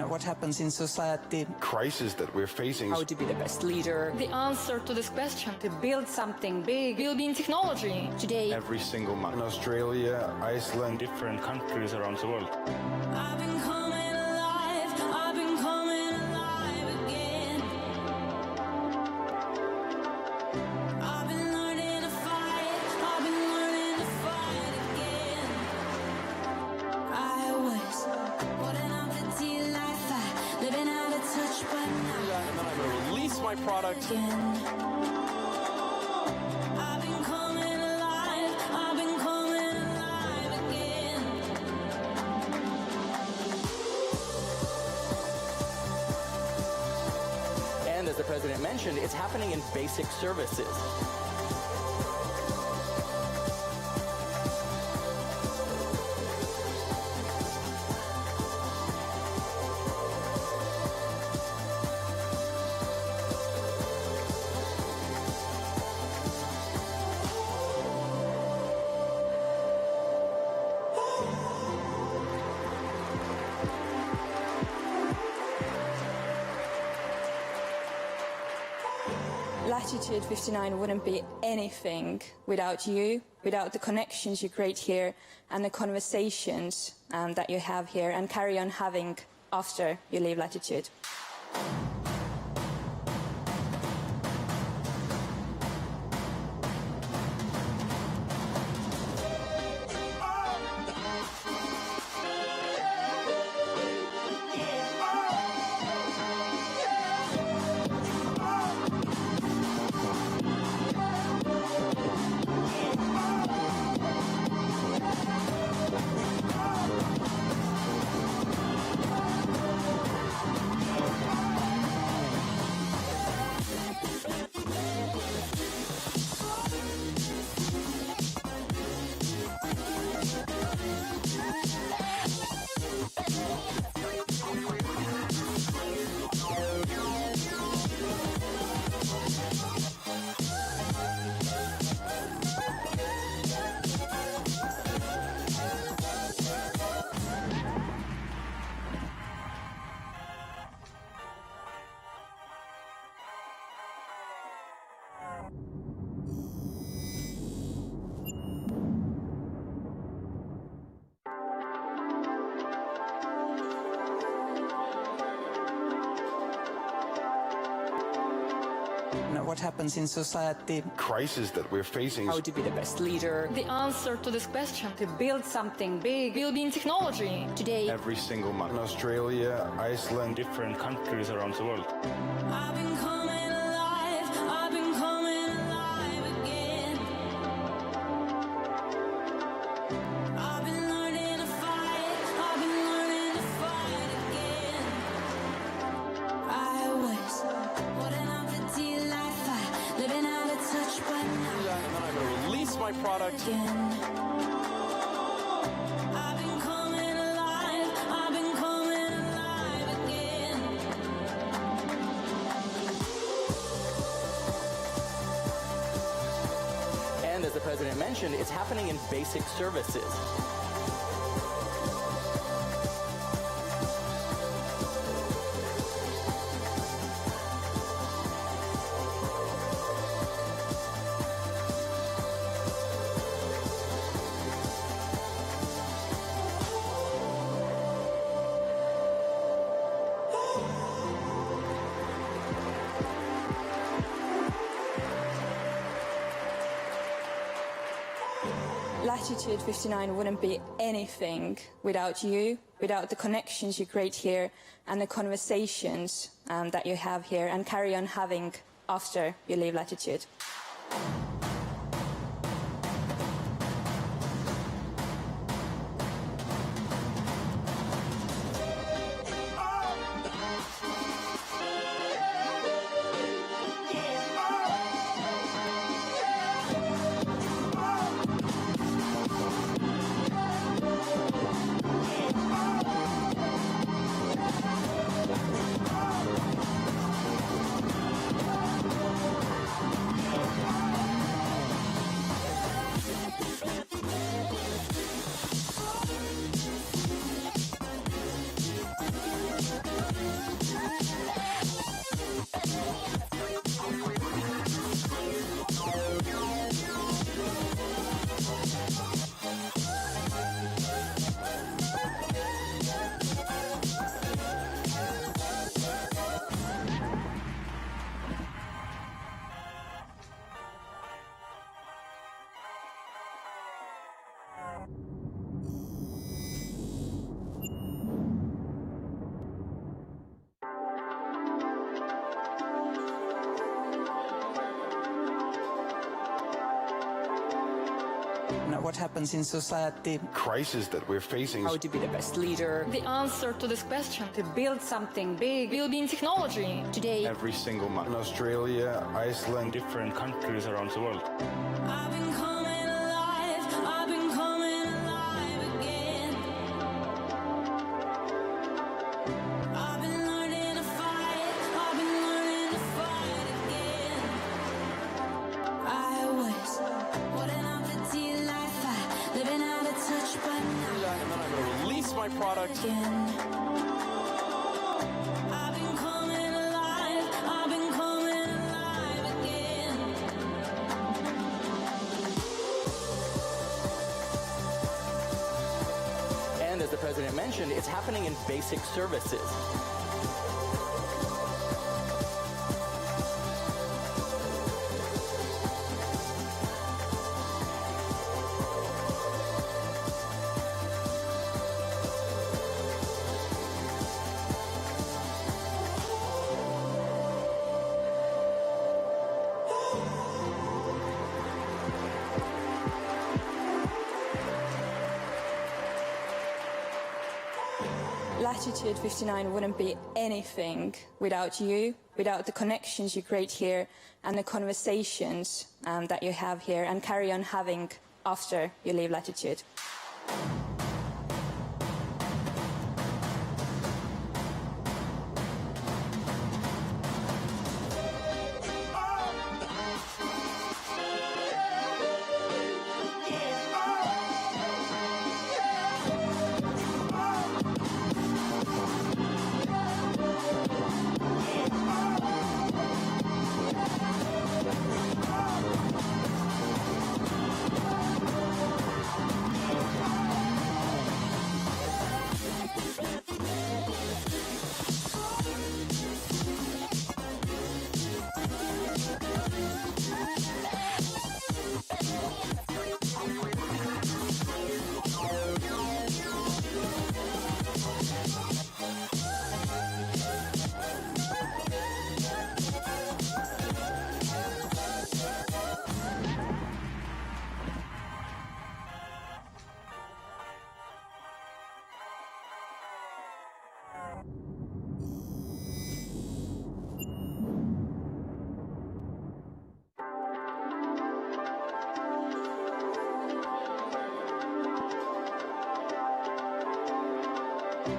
What happens in society? Crisis that we're facing. How to be the best leader. The answer to this question, to build something big, will be in technology. Today, Every single month. In Australia, Iceland, different countries around the world. I've been coming alive. I've been coming alive again. I've been learning to fight. I've been learning to fight again. I was holding on to tea like that, living out of touch, but now I'm gonna release my product. I've been coming alive. I've been coming alive again. And as the president mentioned, it's happening in basic services. Latitude59 wouldn't be anything without you, without the connections you create here and the conversations that you have here and carry on having after you leave Latitude. What happens in society? Crisis that we're facing. How to be the best leader. The answer to this question, to build something big, will be in technology. Today, Every single month. In Australia, Iceland, different countries around the world. I've been coming alive. I've been coming alive again. I've been learning to fight. I've been learning to fight again. I was holding on to tea like that, living out of touch, but now I'm gonna release my product. I've been coming alive. I've been coming alive again. mentioned, it's happening in basic services. Latitude59 wouldn't be anything without you, without the connections you create here and the conversations that you have here and carry on having after you leave Latitude. What happens in society? Crisis that we're facing. How to be the best leader. The answer to this question, to build something big, will be in technology. Today, Every single month. In Australia, Iceland, different countries around the world. I've been coming alive, I've been coming alive again. I've been learning to fight, I've been learning to fight again. I was holding on for dear life, living out of touch, but now And then I'm going to release my product. again. I've been coming alive, I've been coming alive again. And as the president mentioned, it's happening in basic services. Latitude59 wouldn't be anything without you, without the connections you create here and the conversations that you have here and carry on having after you leave Latitude.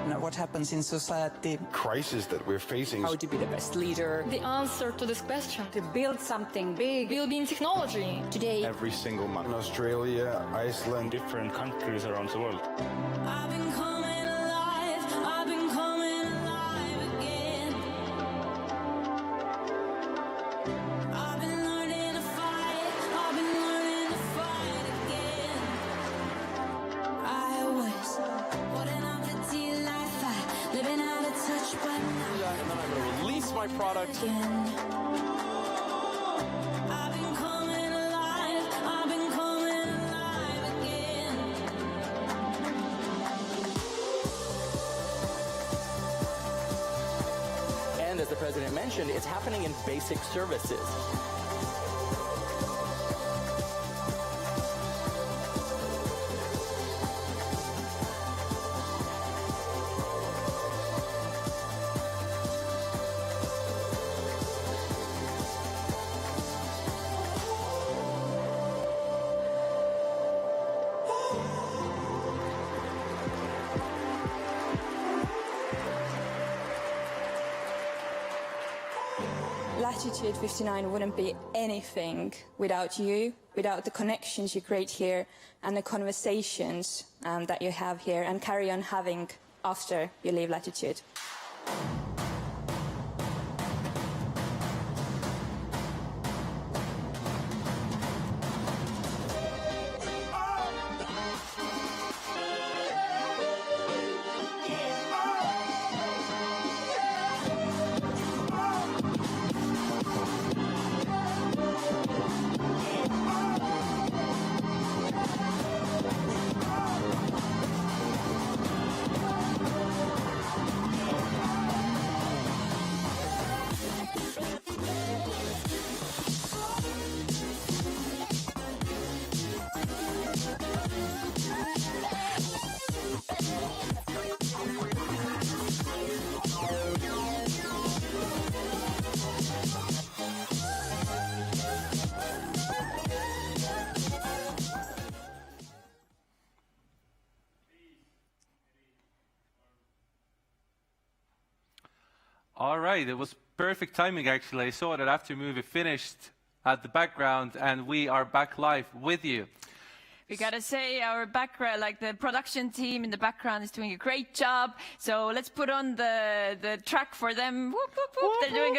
Now, what happens in society? Crisis that we're facing. How to be the best leader. The answer to this question, to build something big, will be in technology. Today, Every single month. In Australia, Iceland, different countries around the world. I've been coming alive. I've been coming alive again. I've been learning to fight. I've been learning to fight again. I was holding on to till I fight, living out of touch, but now And then I'm going to release my product. I've been coming alive. I've been coming alive again. And as the president mentioned, it's happening in basic services. Latitude 59 wouldn't be anything without you, without the connections you create here and the conversations that you have here and carry on having after you leave Latitude. All right, it was perfect timing actually. I saw that after movie finished at the background and we are back live with you. We gotta say our background, like the production team in the background is doing a great job. So let's put on the track for them. Whoop, whoop, whoop. They're doing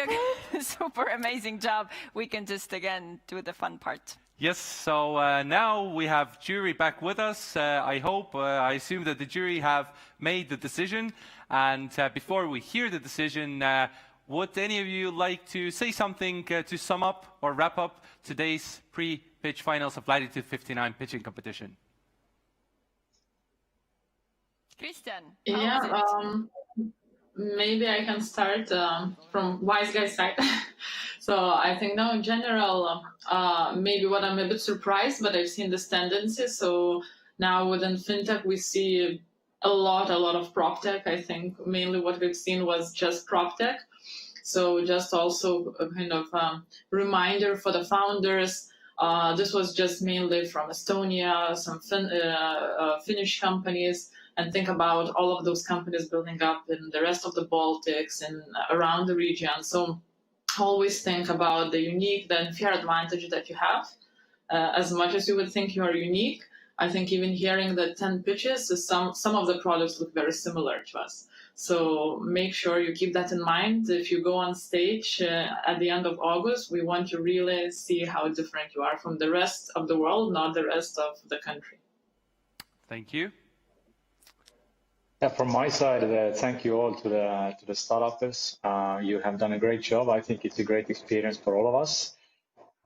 a super amazing job. We can just again do the fun part. Yes, so now we have jury back with us. I hope, I assume that the jury have made the decision. And before we hear the decision, would any of you like to say something to sum up or wrap up today's pre-pitch finals of Latitude 59 pitching competition? Christian, Yeah, maybe I can start from wise guy side. So I think now in general, maybe what I'm a bit surprised, but I've seen this tendency. So now within fintech, we see a lot of proptech. I think mainly what we've seen was just proptech. So just also a kind of reminder for the founders. This was just mainly from Estonia, some Finnish companies, and think about all of those companies building up in the rest of the Baltics and around the region. So always think about the unique, the unfair advantage that you have. As much as you would think you are unique, I think even hearing the 10 pitches, some of the products look very similar to us. So make sure you keep that in mind. If you go on stage at the end of August, we want to really see how different you are from the rest of the world, not the rest of the country. Thank you. Yeah, from my side, thank you all to the startups. You have done a great job. I think it's a great experience for all of us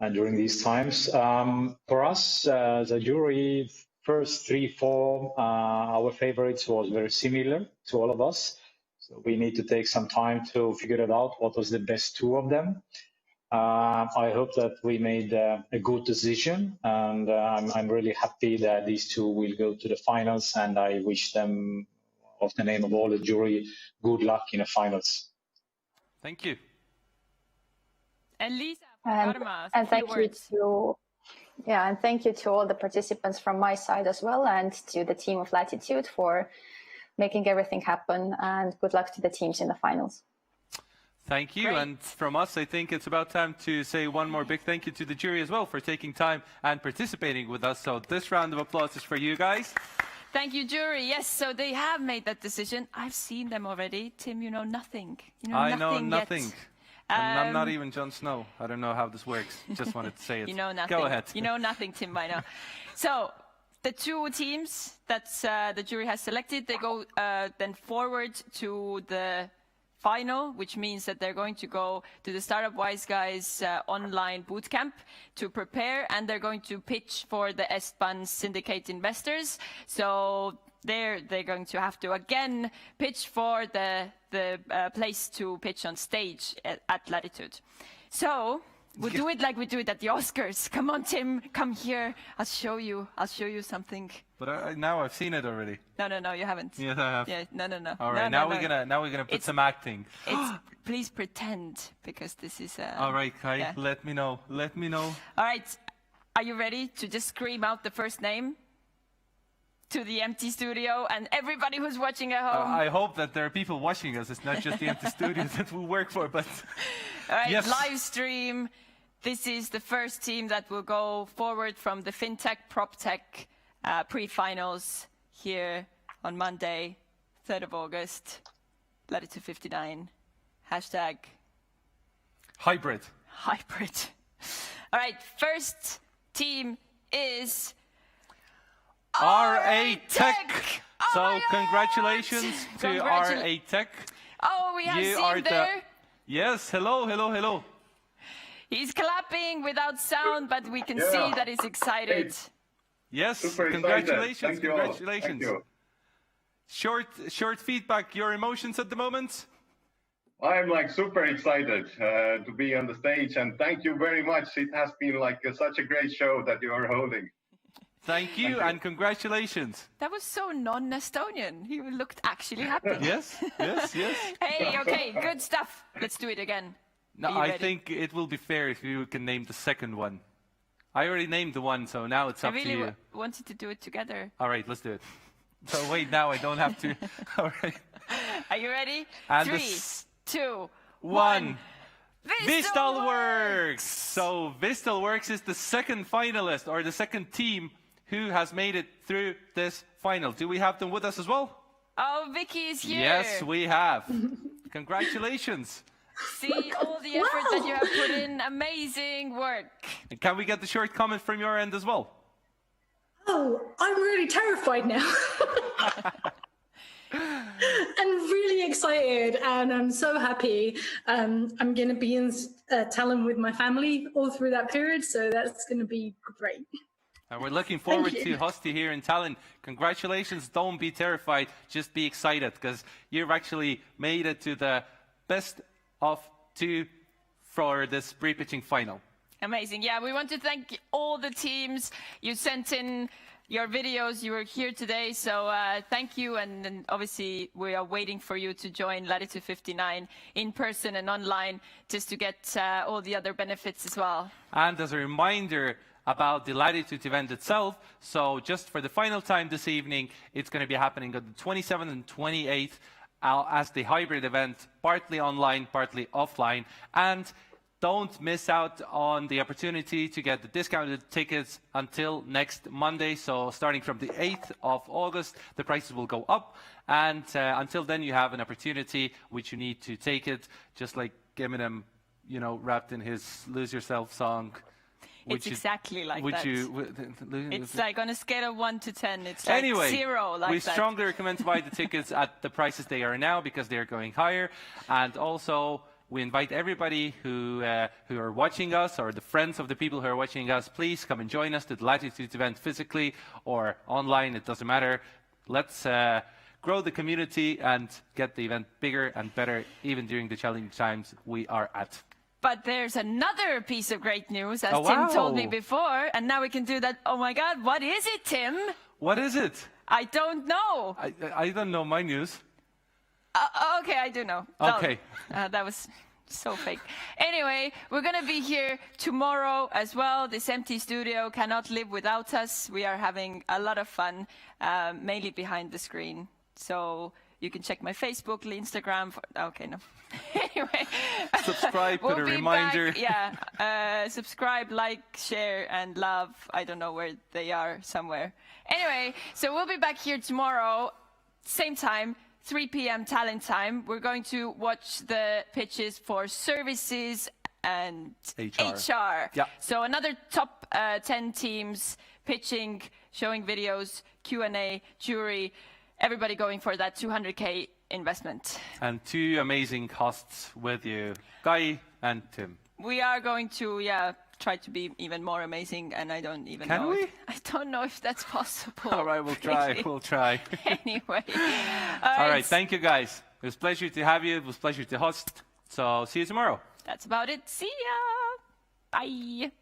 during these times. For us, the jury, first 3-4, our favorites was very similar to all of us. So we need to take some time to figure it out what was the best two of them. I hope that we made a good decision, and I'm really happy that these two will go to the finals, and I wish them, of the name of all the jury, good luck in the finals. Thank you. And Lisa, and thank you to and thank you to all the participants from my side as well, and to the team of Latitude for making everything happen. And good luck to the teams in the finals. Thank you. Great. And from us, I think it's about time to say one more big thank you to the jury as well for taking time and participating with us. So this round of applause is for you guys. Thank you, jury. Yes, so they have made that decision. I've seen them already. Tim, you know nothing. You know I nothing know nothing. yet. And I'm not even Jon Snow. I don't know how this works. Just wanted to say it. You know nothing. Go ahead. You know nothing, Tim, by now. So the two teams that the jury has selected, they go then forward to the final, which means that they're going to go to the Startup Wise Guys online bootcamp to prepare, and they're going to pitch for the ESTBAN syndicate investors. So they're going to have to again pitch for the place to pitch on stage at Latitude. So we'll do it like we do it at the Oscars. Come on, Tim, come here. I'll show you something. But now I've seen it already. No, you haven't. Yes, I have. Yeah, no. All right, now we're gonna put some acting. Please pretend, because this is. All right, Kai, yeah. let me know. All right, are you ready to just scream out the first name to the empty studio and everybody who's watching at home? I hope that there are people watching us. It's not just the empty studio that we work for, but. All right, yes. live stream. This is the first team that will go forward from the fintech, proptech pre-finals here on Monday, 3rd of August, Latitude59. Hashtag hybrid. All right, first team is RA Tech. Oh So congratulations to RA Tech. Oh, we have You seen are there. Yes, hello. He's clapping without sound, but we can see that he's excited. Yes, Super congratulations, excited. Thank you all. congratulations. Thank you. Short feedback, your emotions at the moment? I'm like super excited to be on the stage, and thank you very much. It has been like such a great show that you are holding. Thank you, and congratulations. That was so non-Estonian. He looked actually happy. Yes. Hey, okay, good stuff. Let's do it again. No, I think it will be fair if you can name the second one. I already named the one, so now it's up to you. I really wanted to do it together. All right, let's do it. So wait, now I don't have to. All right. Are you ready? And 3, 2, 1. 1. Vistalworks! So Vistalworks is the second finalist, or the second team who has made it through this final. Do we have them with us as well? Oh, Vicky is here. Yes, we have. Congratulations. See all the effort that you have put in. Amazing work. And can we get the short comment from your end as well? Oh, I'm really terrified now. I'm really excited, and I'm so happy. I'm going to be in Tallinn with my family all through that period, so that's going to be great. And we're looking forward to host you here in Tallinn. Congratulations. Don't be terrified. Just be excited, because you've actually made it to the best of 2 for this pre-pitching final. Amazing. Yeah, we want to thank all the teams. You sent in your videos. You were here today, so thank you. And obviously, we are waiting for you to join Latitude59 in person and online, just to get all the other benefits as well. And as a reminder about the Latitude event itself, so just for the final time this evening, it's going to be happening on the 27th and 28th as the hybrid event, partly online, partly offline. And don't miss out on the opportunity to get the discounted tickets until next Monday. So starting from the 8th of August, the prices will go up. And until then, you have an opportunity, which you need to take it, just like Eminem, rapped in his Lose Yourself song. It's exactly like that. It's like on a scale of 1 to 10, it's like 0 like we that. strongly recommend to buy the tickets at the prices they are now, because they are going higher. And also, we invite everybody who are watching us, or the friends of the people who are watching us, please come and join us at the Latitude event physically or online. It doesn't matter. Let's grow the community and get the event bigger and better, even during the challenging times we are at. But there's another piece of great news, as wow. Tim told me before, and now we can do that. Oh my God, what is it, Tim? What is it? I don't know. I don't know my news. Okay, I do know. Okay. That was so fake. Anyway, we're going to be here tomorrow as well. This empty studio cannot live without us. We are having a lot of fun, mainly behind the screen. So you can check my Facebook, Instagram. Okay, no. Anyway. Subscribe, put a reminder. Back, subscribe, like, share, and love. I don't know where they are, somewhere. Anyway, so we'll be back here tomorrow, same time, 3 p.m. Talent time. We're going to watch the pitches for services and HR. Yeah. So another top 10 teams pitching, showing videos, Q&A, jury, everybody going for that 200K investment. And 2 amazing hosts with you, Guy and Tim. We are going to, try to be even more amazing, and I don't even know. Can we? I don't know if that's possible. All right, we'll try. We'll try. Anyway. All right, thank you guys. It was a pleasure to have you. It was a pleasure to host. So see you tomorrow. That's about it. See ya. Bye.